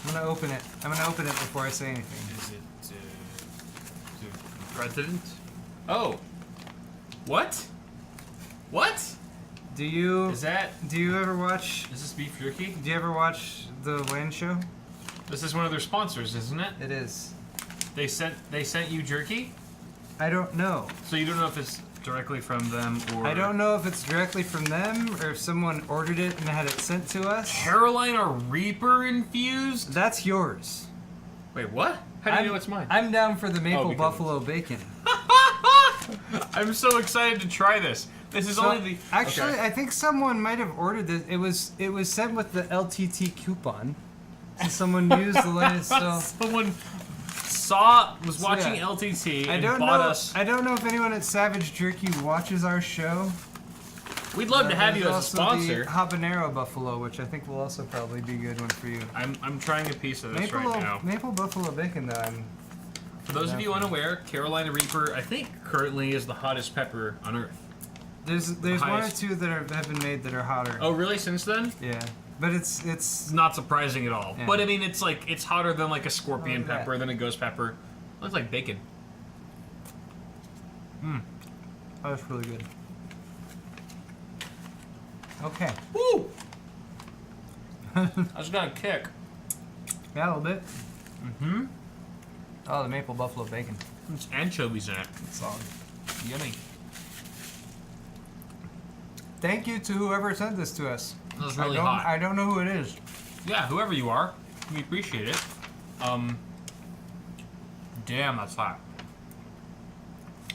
I'm gonna open it. I'm gonna open it before I say anything. Is it the president? Oh. What? What? Do you Is that? do you ever watch? Is this beef jerky? Do you ever watch the WAN show? This is one of their sponsors, isn't it? It is. They sent you jerky, I don't know. so you don't know if it's directly from them or. I don't know if it's directly from them or if someone ordered it and had it sent to us. Carolina Reaper infused? That's yours. Wait, what? How do you know it's mine? I'm down for the maple because buffalo bacon. I'm so excited to try this. This is So, only the. actually, Okay. I think someone might have ordered this. It was sent with the LTT coupon. So someone used the latest. So Someone was watching yeah. LTT I and don't bought know. us. I don't know if anyone at Savage Jerky watches our show. We'd love to have you There's as a also sponsor. The habanero buffalo, which I think will also probably be a good one for you. I'm trying a piece of this right now. Maple buffalo bacon, though. For those of you unaware, Carolina Reaper, I think, currently is the hottest pepper on Earth. There's one or highest- two that have been made that are hotter. Oh, really? Since then? Yeah, but it's It's not surprising at all. Yeah. But I mean, it's hotter than like a scorpion Look at pepper, than a ghost pepper. Looks like bacon. oh, that's really good. Okay, Woo! I just got a kick. yeah, a little bit. Mm-hmm. Oh, the maple buffalo bacon. There's anchovies in it. It's solid. Yummy. Thank you to whoever sent this to us. That was really I don't, hot. I don't know who it is. Yeah, whoever you are, we appreciate it. Damn, that's hot.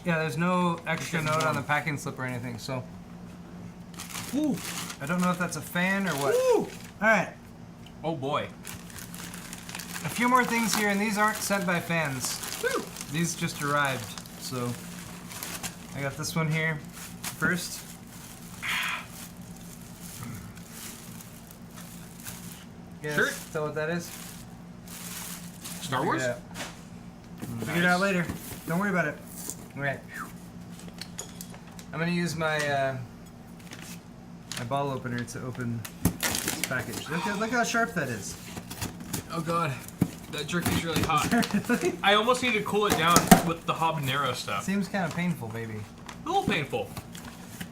Yeah, there's no extra It's note on warm. the packing slip or anything, so Woo! I don't know if that's a fan or what. Woo! All right, Oh boy. a few more things here, and these aren't sent by fans. Woo! These just arrived, so I got this one here first. Yes, Sure. tell what that is? Star Wars? Figure it out. Figure it out later. Don't worry about it. All right. I'm gonna use my my ball opener to open this package. Look how sharp that is. Oh god, that jerky's really hot. I almost need to cool it down with the habanero stuff. Seems kind of painful, maybe. A little painful.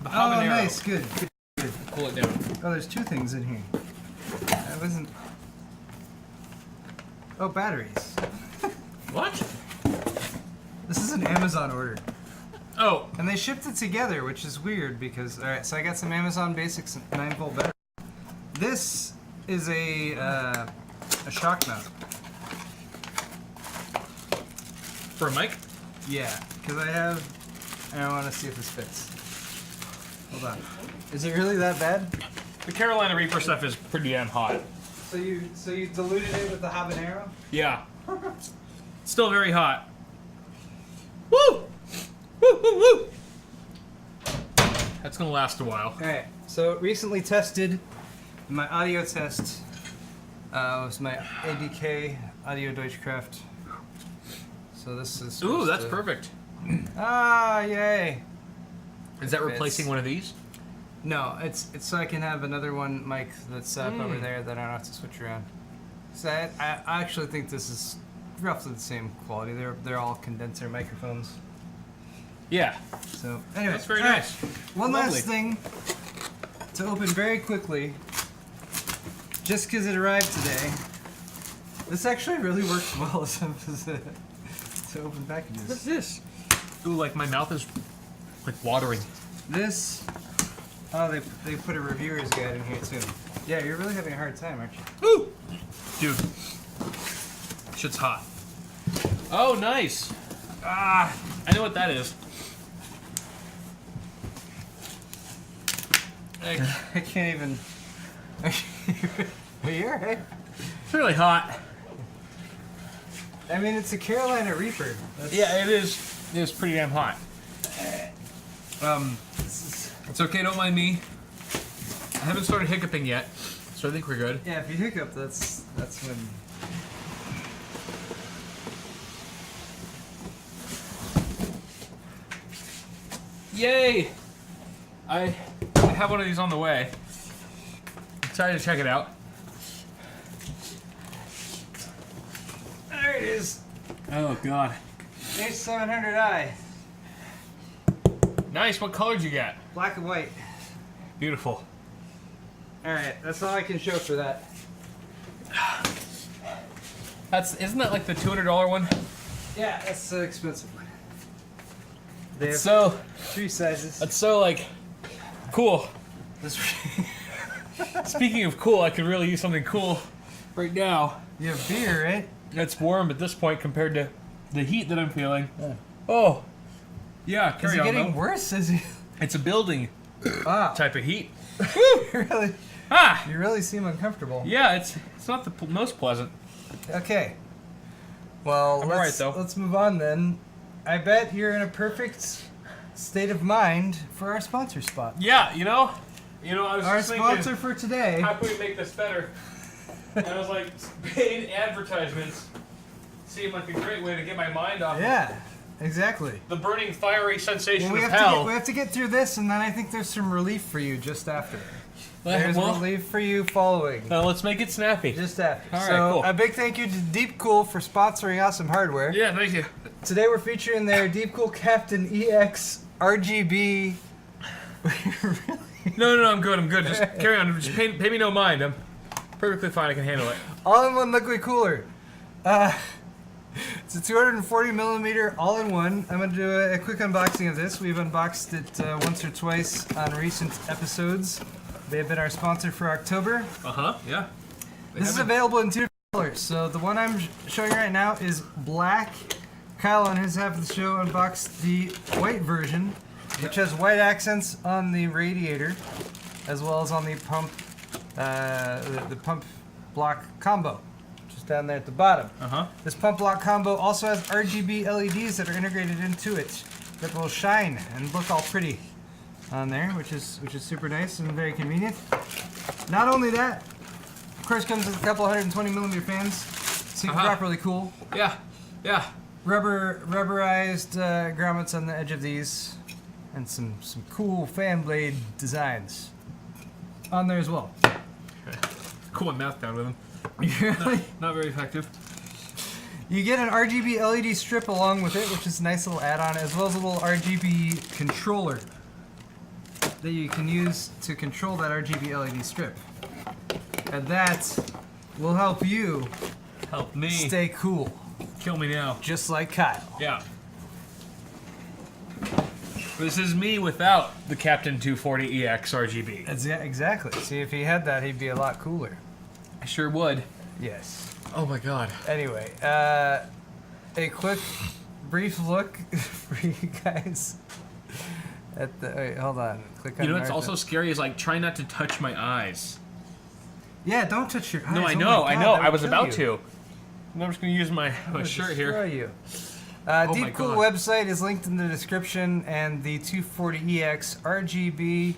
The Oh, habanero. nice, good. Cool it down. Oh, there's two things in here. I wasn't. Oh, batteries. What? This is an Amazon order. Oh, And they shipped it together, which is weird because, alright, so I got some Amazon Basics 9-volt battery. This is a shock mount. for a mic? Yeah, because I want to see if this fits. Hold on. Is it really that bad? The Carolina Reaper stuff is pretty damn hot. So you diluted it with the habanero? Yeah. Still very hot. Woo! Woo, woo, woo! That's gonna last a while. Alright, so recently tested my audio test. Was my ADK Audio Deutschkraft. So this is. Ooh, supposed that's to- perfect. Ah, yay! Is that Fits. replacing one of these? No, it's so I can have another one mic that's set up over there that I don't have to switch around. So I actually think this is roughly the same quality. They're all condenser microphones. Yeah. So anyway, That's very all right. nice. One Lovely. last thing to open very quickly. just because it arrived today. This actually really works well as to open packages. What's this? Ooh, like my mouth is like watering. This, oh, they put a reviewer's guide in here too. Yeah, you're really having a hard time, aren't you? Woo! Dude, shit's hot. Oh, nice. Ah, I know what that is. I can't even. Are you alright? It's really hot. I mean, it's a Carolina Reaper. That's, Yeah, it is. It is pretty damn hot. It's okay, don't mind me. I haven't started hiccuping yet, so I think we're good. Yeah, if you hiccup, that's when. Yay! I have one of these on the way. Excited to check it out. There it is. Oh god. H700i. Nice. What color did you get? Black and white. Beautiful. Alright, that's all I can show for that. Isn't that like the $200 one? Yeah, that's the expensive one. They have It's so 3 sizes. that's so like cool. Speaking of cool, I could really use something cool right now. You have beer, right? It's warm at this point compared to the heat that I'm feeling. Oh, yeah. Is Carry it on. getting Though. worse? Is it? It's a building Wow. type of heat. really? Ah, You really seem uncomfortable. yeah. It's not the most pleasant. Okay. Well, I'm let's, alright, though. let's move on then. I bet you're in a perfect state of mind for our sponsor spot. Yeah, you know, I was Our just sponsor thinking, for today. how can we make this better? And I was like, paid advertisements seemed like a great way to get my mind off Yeah, exactly. the burning, fiery sensation Well, of hell. we have to get through this, and then I think there's some relief for you just after. Well, There's relief for you following. let's make it snappy. Just after. All right, so cool. a big thank you to Deep Cool for sponsoring awesome hardware. Yeah, thank you. Today we're featuring their Deep Cool Captain EX RGB. No, I'm good. Just carry on. Just pay me no mind. I'm perfectly fine. I can handle it. All-in-one liquid cooler. It's a 240 millimeter all-in-one. I'm going to do a quick unboxing of this. We've unboxed it once or twice on recent episodes. They have been our sponsor for October. Yeah. This is available in 2 colors. So the one I'm showing right now is black. Kyle on his half of the show unboxed the white version, which has white accents on the radiator, as well as on the pump, the pump block combo, just down there at the bottom. This pump block combo also has RGB LEDs that are integrated into it that will shine and look all pretty on there, which is super nice and very convenient. Not only that, of course, comes with a couple 120 millimeter fans, so you can properly cool. Yeah. Rubberized grommets on the edge of these, and some cool fan blade designs on there as well. Cool my mouth down with them. Really? Not very effective. You get an RGB LED strip along with it, which is a nice little add-on, as well as a little RGB controller that you can use to control that RGB LED strip. And that will help you Help me. stay cool, Kill me now. just like Kyle. Yeah. This is me without the Captain 240EX RGB. Exactly. See, if he had that, he'd be a lot cooler. I sure would. Yes. Oh my god. Anyway, a quick, brief look for you guys at the. Wait, hold on. Click on. You know what's Martha. also scary is like try not to touch my eyes. Yeah, don't touch your eyes. No, I Oh know, my I God, know. that I would was kill about you. to. And I'm just gonna use my That would shirt destroy here. you. Oh my Deep Cool God. website is linked in the description, and the 240EX RGB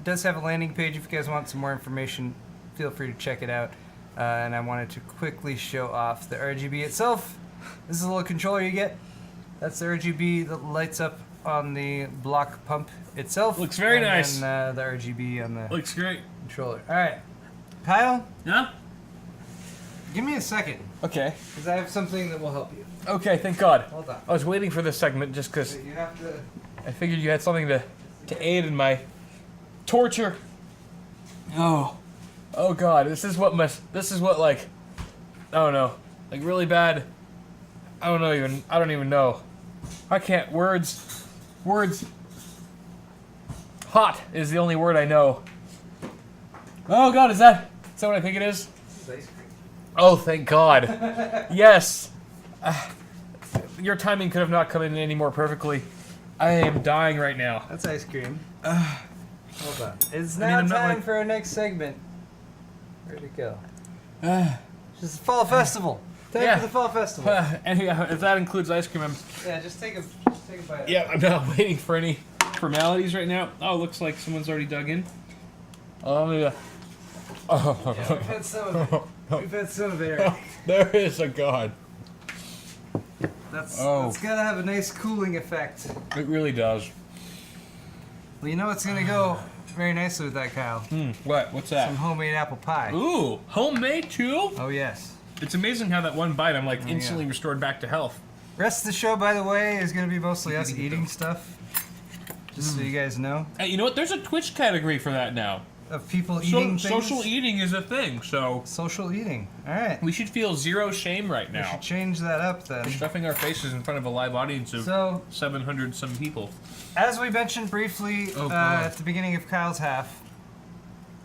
does have a landing page. If you guys want some more information, feel free to check it out. And I wanted to quickly show off the RGB itself. This is a little controller you get. That's the RGB that lights up on the block pump itself. Looks very and nice. And the RGB on the Looks great. controller. All right, Kyle, Yeah? give me a second, Okay. because I have something that will help you. Okay, thank God. Hold on. I was waiting for this segment just because You have to. I figured you had something to aid in my torture. Oh. Oh god, this is what like, I don't know, like really bad. I don't even know. I can't, words. Hot is the only word I know. Oh god, is that what I think it is? This is ice cream. Oh, thank god. Yes. Your timing could have not come in any more perfectly. I am dying right now. That's ice cream. Hold on. It's I mean, now I'm not time like- for our next segment. Where'd it go? Just the fall festival. Time Yeah. for the fall festival. And if that includes ice cream, Yeah, just take a bite. yeah, I'm not waiting for any formalities right now. Oh, looks like someone's already dug in. Oh, yeah. Oh. Yeah, we've had some of it. We've had some of it. Eric. There is a god. That's Oh. gotta have a nice cooling effect. It really does. Well, you know what's gonna go very nicely with that, Kyle? What? What's that? Some homemade apple pie. Ooh, homemade too? Oh yes. It's amazing how that one bite I'm like instantly yeah. restored back to health. Rest of the show, by the way, is gonna be mostly us eating stuff. Just so you guys know, Hey, you know what? There's a Twitch category for that now. of people eating things. Social eating is a thing, so Social eating. All right. we should feel zero shame right We now. should change that up then. Stuffing our faces in front of a live audience of So, 700 some people. as we mentioned briefly Oh, God. at the beginning of Kyle's half,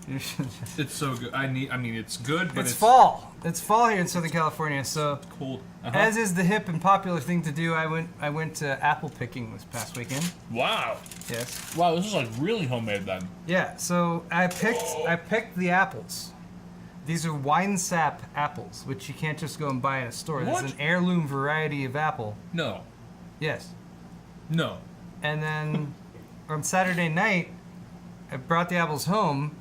you should just, It's so good. I mean, it's good, but it's fall. It's fall here in Southern California. So, cold. as is the hip and popular thing to do, I went to apple picking this past weekend. Wow. Yes. Wow, this is like really homemade then. Yeah. So I picked the apples. These are wine sap apples, which you can't just go and buy in a store. What? There's an heirloom variety of apple. No. Yes. No. And then on Saturday night, I brought the apples home,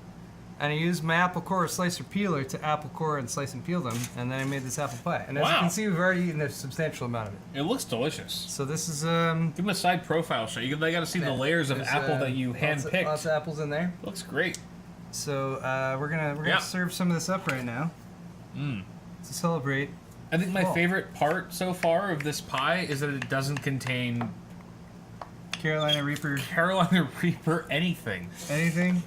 and I used my apple core slicer peeler to apple core and slice and peel them, and then I made this apple pie. And as you Wow. can see, we've already eaten a substantial amount of it. It looks delicious. So this is Give them a side profile shot. They got to see the layers of there's, apple that you lots hand-picked. of apples in there. Looks great. So we're gonna Yeah. serve some of this up right now to celebrate. I think my Cool. favorite part so far of this pie is that it doesn't contain Carolina Reaper, Carolina Reaper anything. anything.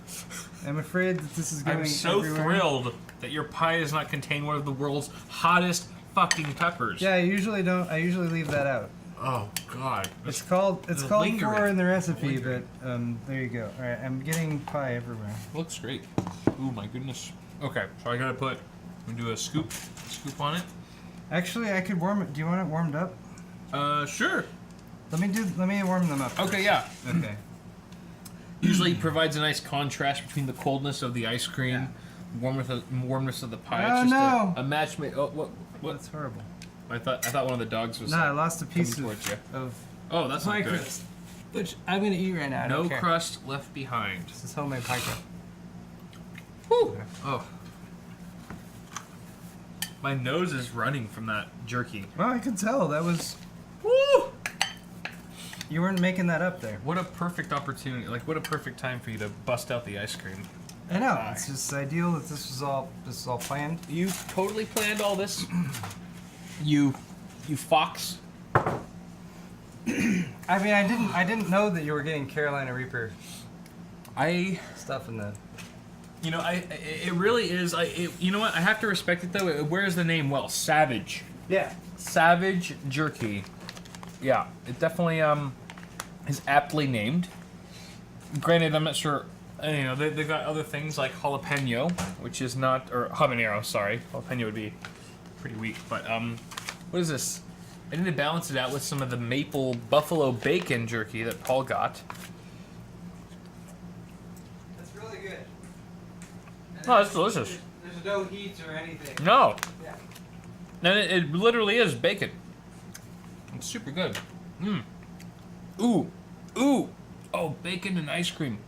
I'm afraid that this is going I'm so everywhere. thrilled that your pie does not contain one of the world's hottest fucking peppers. Yeah, I usually don't. I usually leave that out. Oh God. It's called It's for lingering. in the recipe, Lingering. but there you go. All right, I'm getting pie everywhere. Looks great. Ooh my goodness. Okay, so I gotta do a scoop on it. Actually, I could warm it. Do you want it warmed up? Sure. Let me warm them up. Okay, yeah. Okay. Usually provides a nice contrast between the coldness of the ice cream, warmness of the pie. Oh, It's just no. a match made. Oh, what? That's horrible. I thought one of the dogs was. No, I like, lost a piece coming towards you. of Oh, that's pie not good. crust, which I'm gonna eat right now. I No don't care. crust left behind. This is homemade pie crust. Woo! Oh. My nose is running from that jerky. Well, I can tell that was. Woo! You weren't making that up there. What a perfect opportunity! Like, what a perfect time for you to bust out the ice cream. I know. It's just ideal that this was all planned. You totally planned all this. You fox. I mean, I didn't know that you were getting Carolina Reaper stuff in the. You know, it really is. You know what? I have to respect it though. It wears the name well. Savage. Yeah. Savage jerky. Yeah, it definitely is aptly named. Granted, I'm not sure. You know, they've got other things like jalapeno, which is not, or habanero. Sorry, jalapeno would be pretty weak. But what is this? I need to balance it out with some of the maple buffalo bacon jerky that Paul got. That's really good. Oh, it's delicious. There's no heat or anything. No, Yeah. and it literally is bacon. It's super good. Mmm. Ooh. Ooh. Oh, bacon and ice cream.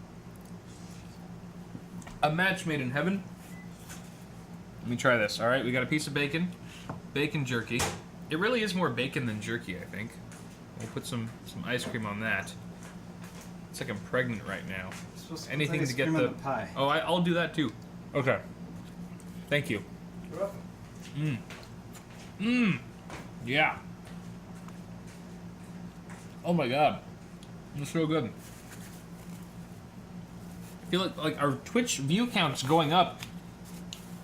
A match made in heaven. Let me try this, alright? We got a piece of bacon. Bacon jerky. It really is more bacon than jerky, I think. We'll put some ice cream on that. It's like I'm pregnant right now. Anything to get the pie. Oh, I'll do that too. Okay. Thank you. You're welcome. Mmm. Mmm. Yeah. Oh my god. It's so good. I feel like our Twitch view count's going up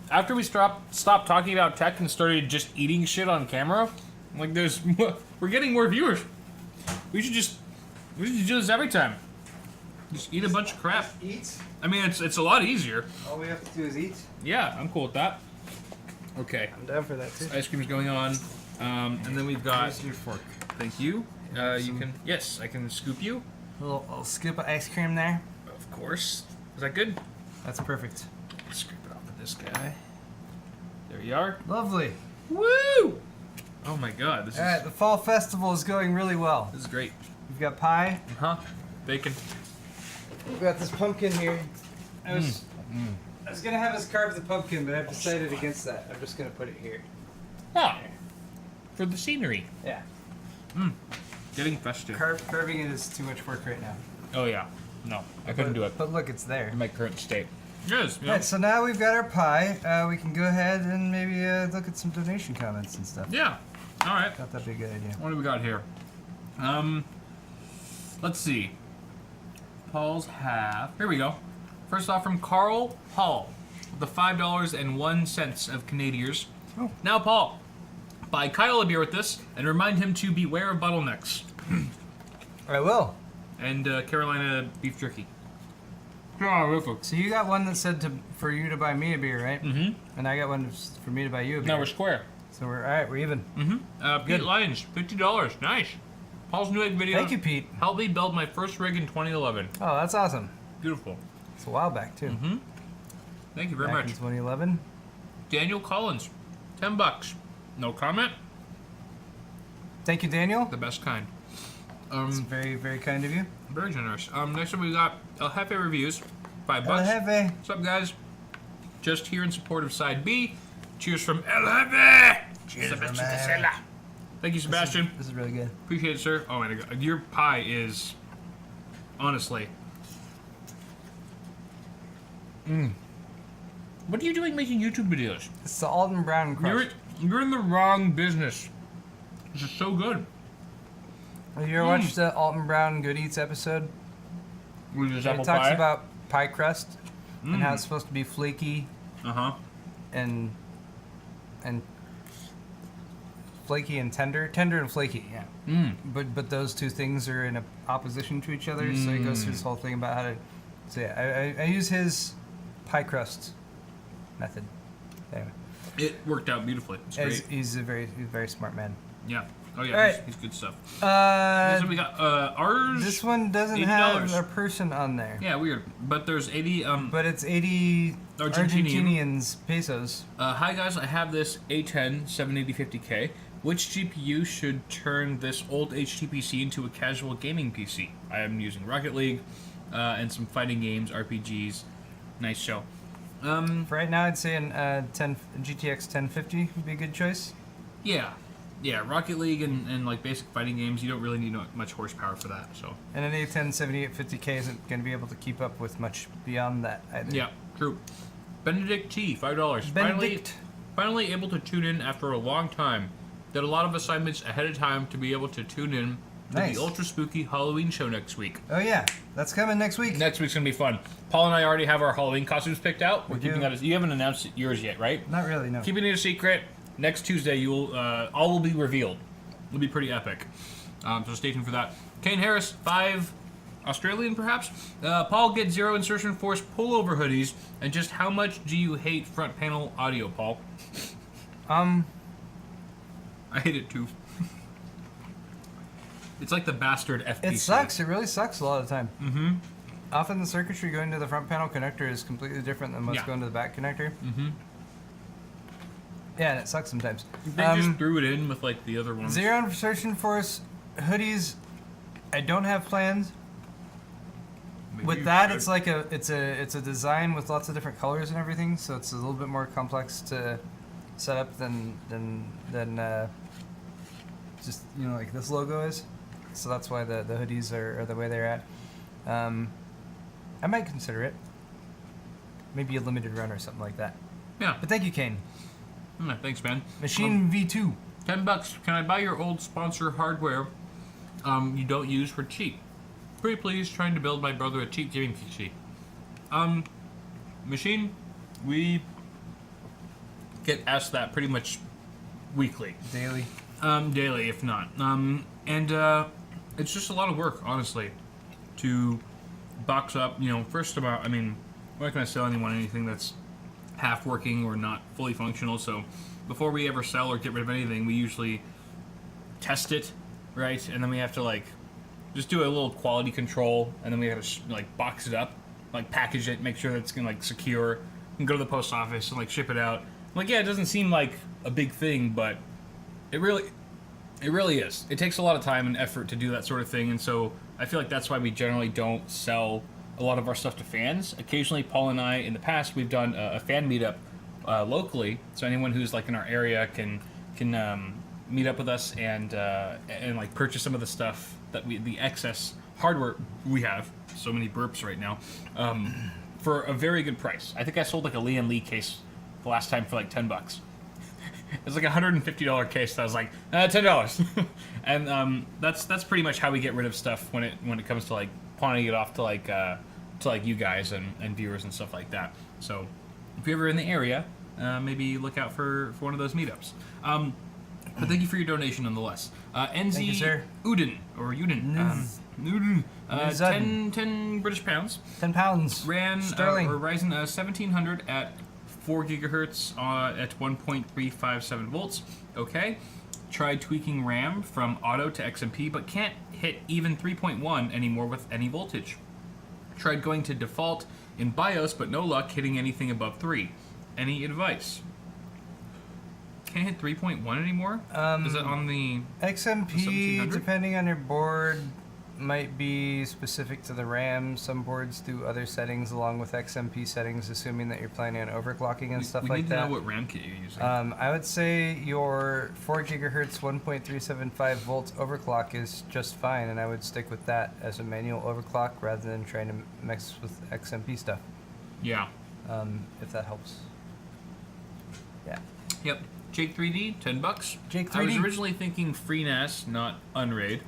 after we stopped talking about tech and started just eating shit on camera, like we're getting more viewers. We should do this every time. Just eat a bunch of crap. Eat. I mean, it's a lot easier. All we have to do is eat. Yeah, I'm cool with that. Okay. I'm down for that too. Ice cream's going on. And then we've got... Here's your fork. Thank you. You can... Yes, I can scoop you. A little scoop of ice cream there. Of course. Is that good? That's perfect. Scoop it off of this guy. There you are. Lovely. Woo! Oh my god, this All right, the fall festival is going really well. is great. We've got pie. Huh? Bacon. We've got this pumpkin here. I was gonna have us carve the pumpkin, but I've decided against that. I'm just gonna put it here. Ah, for the scenery. Yeah. Getting festive. Carving it is too much work right now. Oh yeah. No, I couldn't do it But look, it's there. in my current state. Yes. Alright, so now we've got our pie. We can go ahead and maybe look at some donation comments and stuff. Yeah. All right. Thought that'd be a good idea. What do we got here? Let's see. Paul's half. Here we go. First off, from Carl Hall, the $5.01 of Canadians. Oh. Now, Paul, buy Kyle a beer with this and remind him to beware of bottlenecks. I will. And Carolina beef jerky. Terrific. So you got one that said for you to buy me a beer, right? Mm-hmm. And I got one for me to buy you a beer. Now we're square. So we're alright. We're even. Mm-hmm. Good. Pete Lyons, $50. Nice. Paul's new video. Thank you, Pete. Helped me build my first rig in 2011. Oh, that's awesome. Beautiful. It's a while back too. Mm-hmm. Thank you very Back much. in 2011. Daniel Collins, $10. No comment. Thank you, Daniel. The best kind. It's very, very kind of you. Very generous. Next up we got El Jefe Reviews, $5. El Jefe. What's up, guys? Just here in support of Side B. Cheers from El Jefe. Cheers Sebastian from El Jefe. Casella. Thank you, Sebastian. This is really good. Appreciate it, sir. Oh my god, your pie is honestly. What are you doing making YouTube videos? It's the Alton Brown crust. You're in the wrong business. This is so good. Have you ever watched the Alton Brown Good Eats episode? With this It apple talks pie. about pie crust and how it's supposed to be flaky Uh-huh. and flaky and tender and flaky. Yeah. But those two things are in opposition to each other. So he goes through this whole thing about how to. So yeah, I use his pie crust method. Anyway, It worked out beautifully. It's great. he's a very smart man. Yeah. Oh yeah, All right. he's good stuff. Uh, So we got ours. this one doesn't $80. have a person on there. Yeah, weird. But there's 80. But it's 80 Argentinians pesos. Hi guys, I have this A10 78050K. Which GPU should turn this old HTPC into a casual gaming PC? I am using Rocket League and some fighting games, RPGs. Nice show. For right now, I'd say an GTX 1050 would be a good choice. Yeah. Yeah, Rocket League and like basic fighting games, you don't really need much horsepower for that, so. And an A10 7850K isn't going to be able to keep up with much beyond that either. Yeah, true. Benedict T, $5. Benedict. Finally able to tune in after a long time. Did a lot of assignments ahead of time to be able to tune in to Nice. the ultra spooky Halloween show next week. Oh yeah, that's coming next week. Next week's gonna be fun. Paul and I already have our Halloween costumes picked out. We're We keeping do. that. You haven't announced yours yet, right? Not really, no. Keeping it a secret. Next Tuesday, you'll all will be revealed. It'll be pretty epic. So stay tuned for that. Kane Harris, 5 Australian perhaps. Paul, get Zero Insertion Force pullover hoodies. And just how much do you hate front panel audio, Paul? I hate it too. It's like the bastard FPC. It sucks. It really sucks a lot of the time. Mm-hmm. Often the circuitry going to the front panel connector is completely different than what's Yeah. going to the back connector. Mm-hmm. Yeah, and it sucks sometimes. They just threw it in with like the other ones. Zero Insertion Force hoodies, I don't have plans. Maybe With you that, should. it's like it's a design with lots of different colors and everything, so it's a little bit more complex to set up than just like this logo is. So that's why the hoodies are the way they're at. I might consider it. Maybe a limited run or something like that. Yeah. But thank you, Kane. Thanks, man. Machine V2. $10. Can I buy your old sponsor hardware you don't use for cheap? Pretty please, trying to build my brother a cheap gaming PC. Machine, we get asked that pretty much weekly. Daily. Daily, if not. It's just a lot of work, honestly, to box up. First about, we're not going to sell anyone anything that's half working or not fully functional. So before we ever sell or get rid of anything, we usually test it, right? And then we have to just do a little quality control, and then we have to box it up, package it, make sure that it's gonna secure, and go to the post office and ship it out. Yeah, it doesn't seem like a big thing, but it really is. It takes a lot of time and effort to do that sort of thing, and so I feel like that's why we generally don't sell a lot of our stuff to fans. Occasionally, Paul and I, in the past, we've done a fan meetup locally, so anyone who's in our area can meet up with us and purchase some of the stuff that the excess hardware we have. So many burps right now, for a very good price. I think I sold a Liam Lee case the last time for $10. It's $150 case. That was $10, and that's pretty much how we get rid of stuff when it comes to pawning it off to you guys and viewers and stuff like that. So if you're ever in the area, maybe look out for one of those meetups. But thank you for your donation nonetheless. NZ Thank you, sir. Uden, or Uden. Uden. 10 British pounds. £10. Ran Sterling. or Ryzen 1700 at 4 gigahertz at 1.357 volts. Okay. Tried tweaking RAM from auto to XMP, but can't hit even 3.1 anymore with any voltage. Tried going to default in BIOS, but no luck hitting anything above 3. Any advice? Can't hit 3.1 anymore? Is it on the XMP, 1700? depending on your board, might be specific to the RAM. Some boards do other settings along with XMP settings, assuming that you're planning on overclocking and stuff we like need that. to know what RAM kit you're using. I would say your 4 gigahertz, 1.375 volts overclock is just fine, and I would stick with that as a manual overclock rather than trying to mix with XMP stuff. Yeah. If that helps. Yeah. Yep. Jake 3D, $10. Jake I was 3D. originally thinking FreeNAS, not Unraid.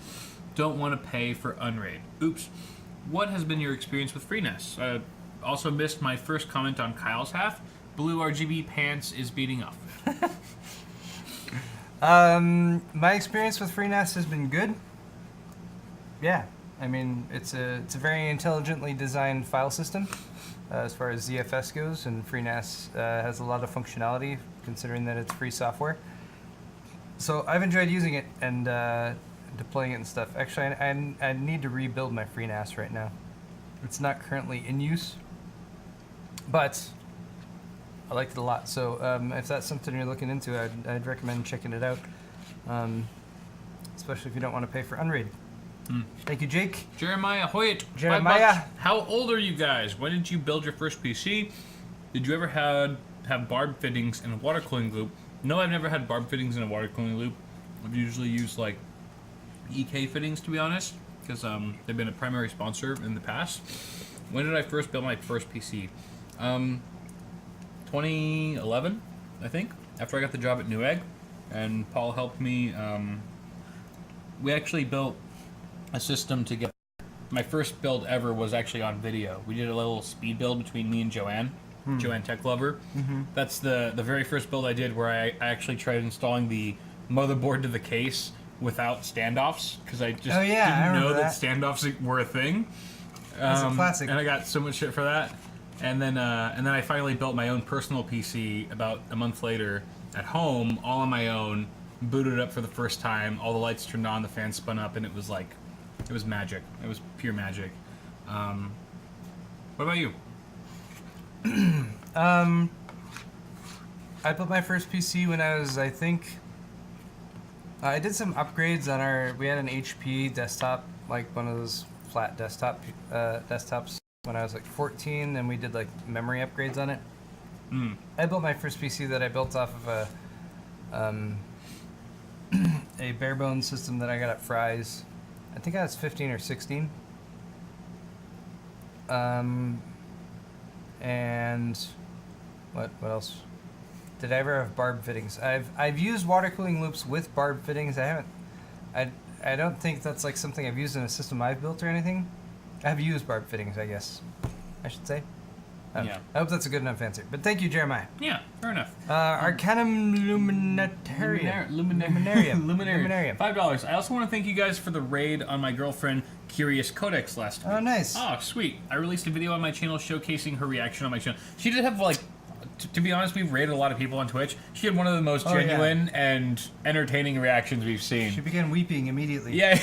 Don't want to pay for Unraid. Oops. What has been your experience with FreeNAS? Also missed my first comment on Kyle's half. Blue RGB pants is beating off. My experience with FreeNAS has been good. Yeah, it's a very intelligently designed file system as far as ZFS goes, and FreeNAS has a lot of functionality considering that it's free software. So I've enjoyed using it and deploying it and stuff. Actually, I need to rebuild my FreeNAS right now. It's not currently in use, but I liked it a lot. So if that's something you're looking into, I'd recommend checking it out, especially if you don't want to pay for Unrated. Thank you, Jake. Jeremiah Hoyt. Jeremiah. $5. How old are you guys? When did you build your first PC? Did you ever have barb fittings and a water cooling loop? No, I've never had barb fittings and a water cooling loop. I've usually used EK fittings, to be honest, because they've been a primary sponsor in the past. When did I first build my first PC? 2011, I think, after I got the job at Newegg, and Paul helped me. We actually built a system together. My first build ever was actually on video. We did a little speed build between me and Joanne, Joanne Tech Lover. That's the very first build I did, where I actually tried installing the motherboard to the case without standoffs, because I just didn't know that standoffs were a thing. That's a classic. And I got so much shit for that. And then I finally built my own personal PC about a month later at home, all on my own. Booted it up for the first time. All the lights turned on, the fan spun up, and it was magic. It was pure magic. What about you? I built my first PC when I was, I think, I did some upgrades on we had an HP desktop, one of those flat desktops when I was 14, and we did memory upgrades on it. I built my first PC that I built off of a bare bones system that I got at Fry's. I think I was 15 or 16. And what else? Did I ever have barb fittings? I've used water cooling loops with barb fittings. I don't think that's something I've used in a system I've built or anything. I've used barb fittings, I guess I should say. Yeah. I hope that's a good enough answer. But thank you, Jeremiah. Yeah, fair enough. Arcanum Luminarium. Luminarium. $5. I also want to thank you guys for the raid on my girlfriend Curious Codex last week. Oh, nice. Oh, sweet. I released a video on my channel showcasing her reaction on my channel. She did have, like, to be honest, we've raided a lot of people on Twitch. She had one of the most genuine and entertaining reactions we've seen. She began weeping immediately. Yeah.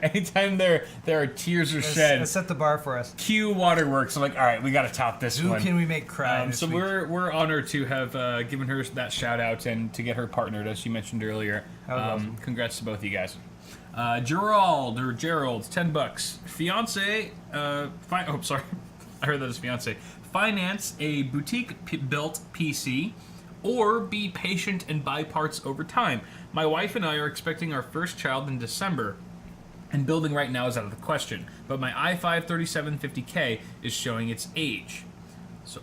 Anytime there are tears are shed, Set the bar for us. cue Waterworks. I'm like, all right, we got to top this Who one. can we make cry this So week? we're honored to have given her that shout out and to get her partnered, as she mentioned earlier. Awesome. Congrats to both of you guys. Gerald, $10. Fiance, sorry, I heard that as fiance. Finance a boutique-built PC, or be patient and buy parts over time. My wife and I are expecting our first child in December, and building right now is out of the question. But my i5 3750K is showing its age. So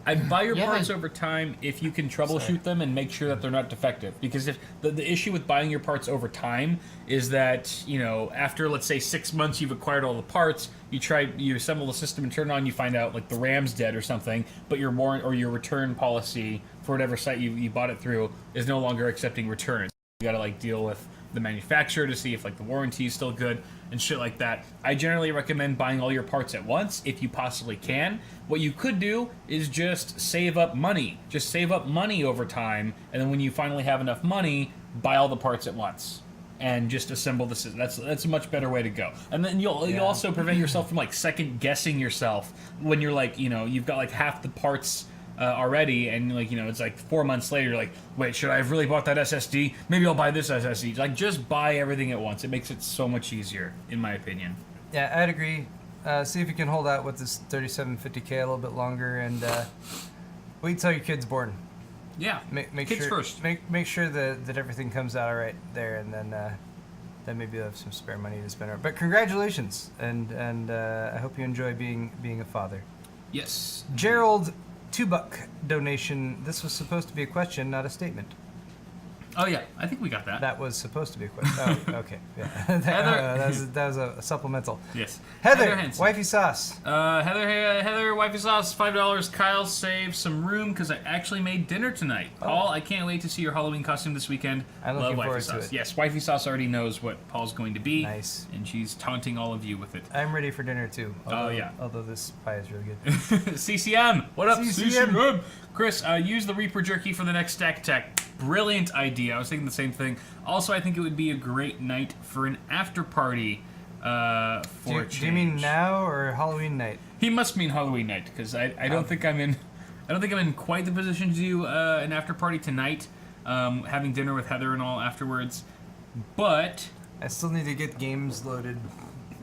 I'd buy your parts over time if you can troubleshoot them and make sure that they're not defective. Because if the issue with buying your parts over time is that, you know, after, let's say, 6 months you've acquired all the parts, you assemble the system and turn it on, you find out, like, the RAM's dead or something, but your warrant or your return policy for whatever site you bought it through is no longer accepting returns. You gotta, like, deal with the manufacturer to see if, like, the warranty is still good and shit like that. I generally recommend buying all your parts at once if you possibly can. What you could do is just save up money. Just save up money over time, and then when you finally have enough money, buy all the parts at once and just assemble the system. That's a much better way to go. And then you'll also prevent yourself from, like, second guessing yourself when you're, like, you know, you've got, like, half the parts already, and, like, you know, it's like 4 months later, you're like, wait, should I have really bought that SSD? Maybe I'll buy this SSD. Like, just buy everything at once. It makes it so much easier, in my opinion. Yeah, I'd agree. See if you can hold out with this 3750K a little bit longer, and wait till your kid's born. Yeah, Make kids sure, first. Make sure that everything comes out all right there, and then maybe you'll have some spare money to spend. But congratulations, and I hope you enjoy being a father. Yes. Gerald, $2 donation. This was supposed to be a question, not a statement. Oh yeah, I think we got that. That was supposed to be a question. Oh, okay. Yeah. that was a supplemental. Yes. Heather Hansen. Wifey Sauce. Heather, wifey sauce, $5. Kyle, save some room because I actually made dinner tonight. Paul, I can't wait to see your Halloween costume this weekend. I'm Love looking wifey forward sauce. to it. Yes, wifey sauce already knows what Paul's going to be. Nice. And she's taunting all of you with it. I'm ready for dinner too. Although this pie is really good. CCM, what up, CCM? Chris, use the Reaper jerky for the next stack attack. Brilliant idea. I was thinking the same thing. Also, I think it would be a great night for an after party. For a change. Do you mean now or Halloween night? He must mean Halloween night because I don't think I'm in. I don't think I'm in quite the position to do an after party tonight. Having dinner with Heather and all afterwards, but I still need to get games loaded.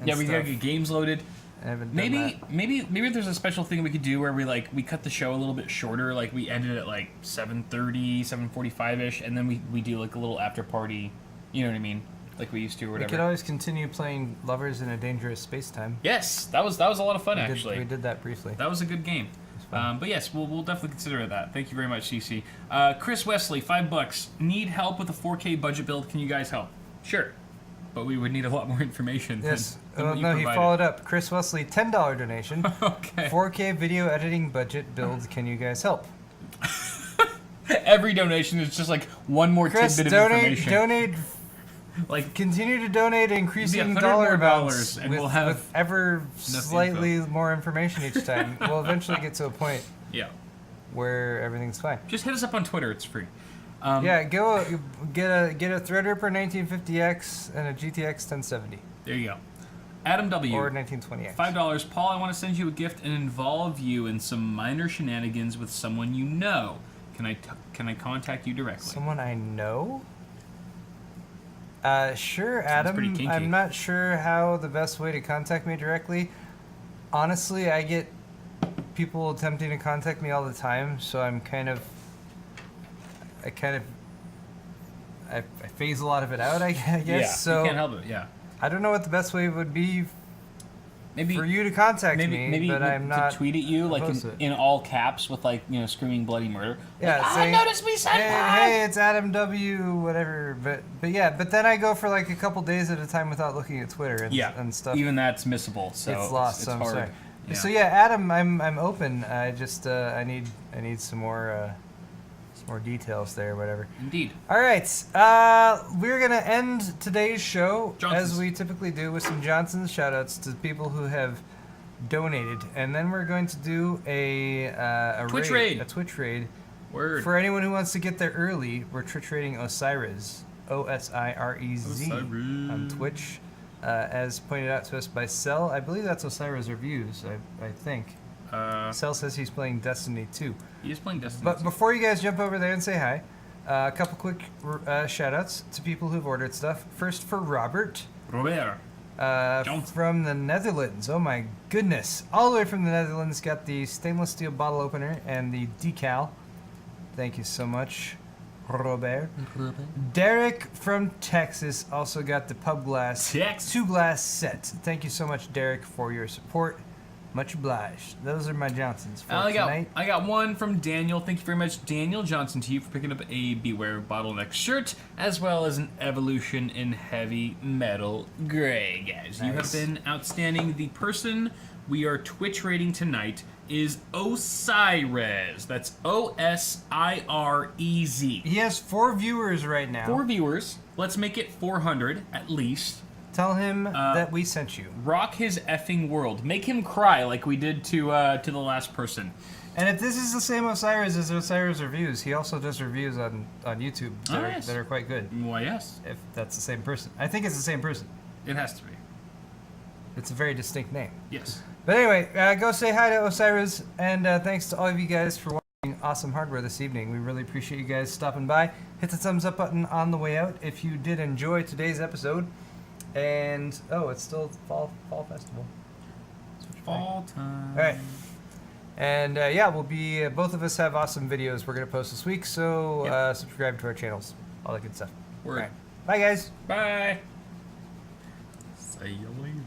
Yeah, we gotta get games loaded. I haven't done that. Maybe there's a special thing we could do where we cut the show a little bit shorter. Like we ended at like 7:30, 7:45ish, and then we do like a little after party. You know what I mean? Like we used to or whatever. We could always continue playing Lovers in a Dangerous Space-Time. Yes, that was a lot of fun actually. We did that briefly. That was a good game. But yes, we'll definitely consider that. Thank you very much, CC. Chris Wesley, $5. Need help with a 4K budget build? Can you guys help? Sure, but we would need a lot more information. Yes. Than what you No, he provided. followed up. Chris Wesley, $10 donation. Okay. 4K video editing budget build. Can you guys help? Every donation is just like one more Chris, tidbit of information. donate. Like Continue to donate increasing $100 dollar more amounts, and with, we'll have with ever slightly more information each time. We'll eventually get to a point yeah. where everything's fine. Just hit us up on Twitter. It's free. Yeah, go get a Threadripper 1950X and a GTX 1070 There you go. Adam W. or 1920X. $5. Paul, I want to send you a gift and involve you in some minor shenanigans with someone you know. Can I contact you directly? Someone I know? Sure, Adam. pretty kinky. I'm not sure how the best way to contact me directly. Honestly, I get people attempting to contact me all the time, so I phase a lot of it out, I guess. Yeah, So you can't help it. Yeah. I don't know what the best way would be Maybe for you to contact maybe me, but I'm not to tweet at you like opposed to it. in all caps with like screaming bloody murder. Yeah, like, saying, notice me, senpai! hey, it's Adam W. Whatever. But then I go for like a couple days at a time without looking at Twitter and stuff. Even that's missable. So It's lost. It's so I'm hard. sorry. So yeah, Adam, I'm open. I just I need some more details there, whatever. Indeed. All right, we're gonna end today's show Johnson's. as we typically do with some Johnson's shoutouts to people who have donated, and then we're going to do a Twitch raid. a Twitch raid. Word. For anyone who wants to get there early, we're Twitch raiding Osiris, Osirez, on Twitch, as pointed out to us by Cell. I believe that's Osiris Reviews. I think. Cell says he's playing Destiny 2. He is playing Destiny. But before you guys jump over there and say hi, a couple quick shout-outs to people who've ordered stuff. First for Robert. Robert. From the Netherlands. Oh my goodness. All the way from the Netherlands. Got the stainless steel bottle opener and the decal. Thank you so much, Robert. Derek from Texas also got the pub glass. Texas. 2-glass set. Thank you so much, Derek, for your support. Much obliged. Those are my Johnsons for tonight. I got one from Daniel. Thank you very much, Daniel Johnson, to you for picking up a Beware Bottleneck shirt, as well as an Evolution in Heavy Metal Gray, guys. You have been outstanding. The person we are Twitch rating tonight is Osirez. That's O-S-I-R-E-Z. He has 4 viewers right now. 4 viewers. Let's make it 400 at least. Tell him that we sent you. Rock his effing world. Make him cry like we did to the last person. And if this is the same Osiris as Osiris Reviews, he also does reviews on YouTube that are quite good. Why, yes. If that's the same person. I think it's the same person. It has to be. It's a very distinct name. Yes. But anyway, go say hi to Osiris, and thanks to all of you guys for watching Awesome Hardware this evening. We really appreciate you guys stopping by. Hit the thumbs up button on the way out if you did enjoy today's episode. And, it's still Fall Festival. Fall time. All right. And, we'll be, both of us have awesome videos we're going to post this week, so subscribe to our channels. All that good stuff. Word. All right. Bye, guys. Bye. See you later.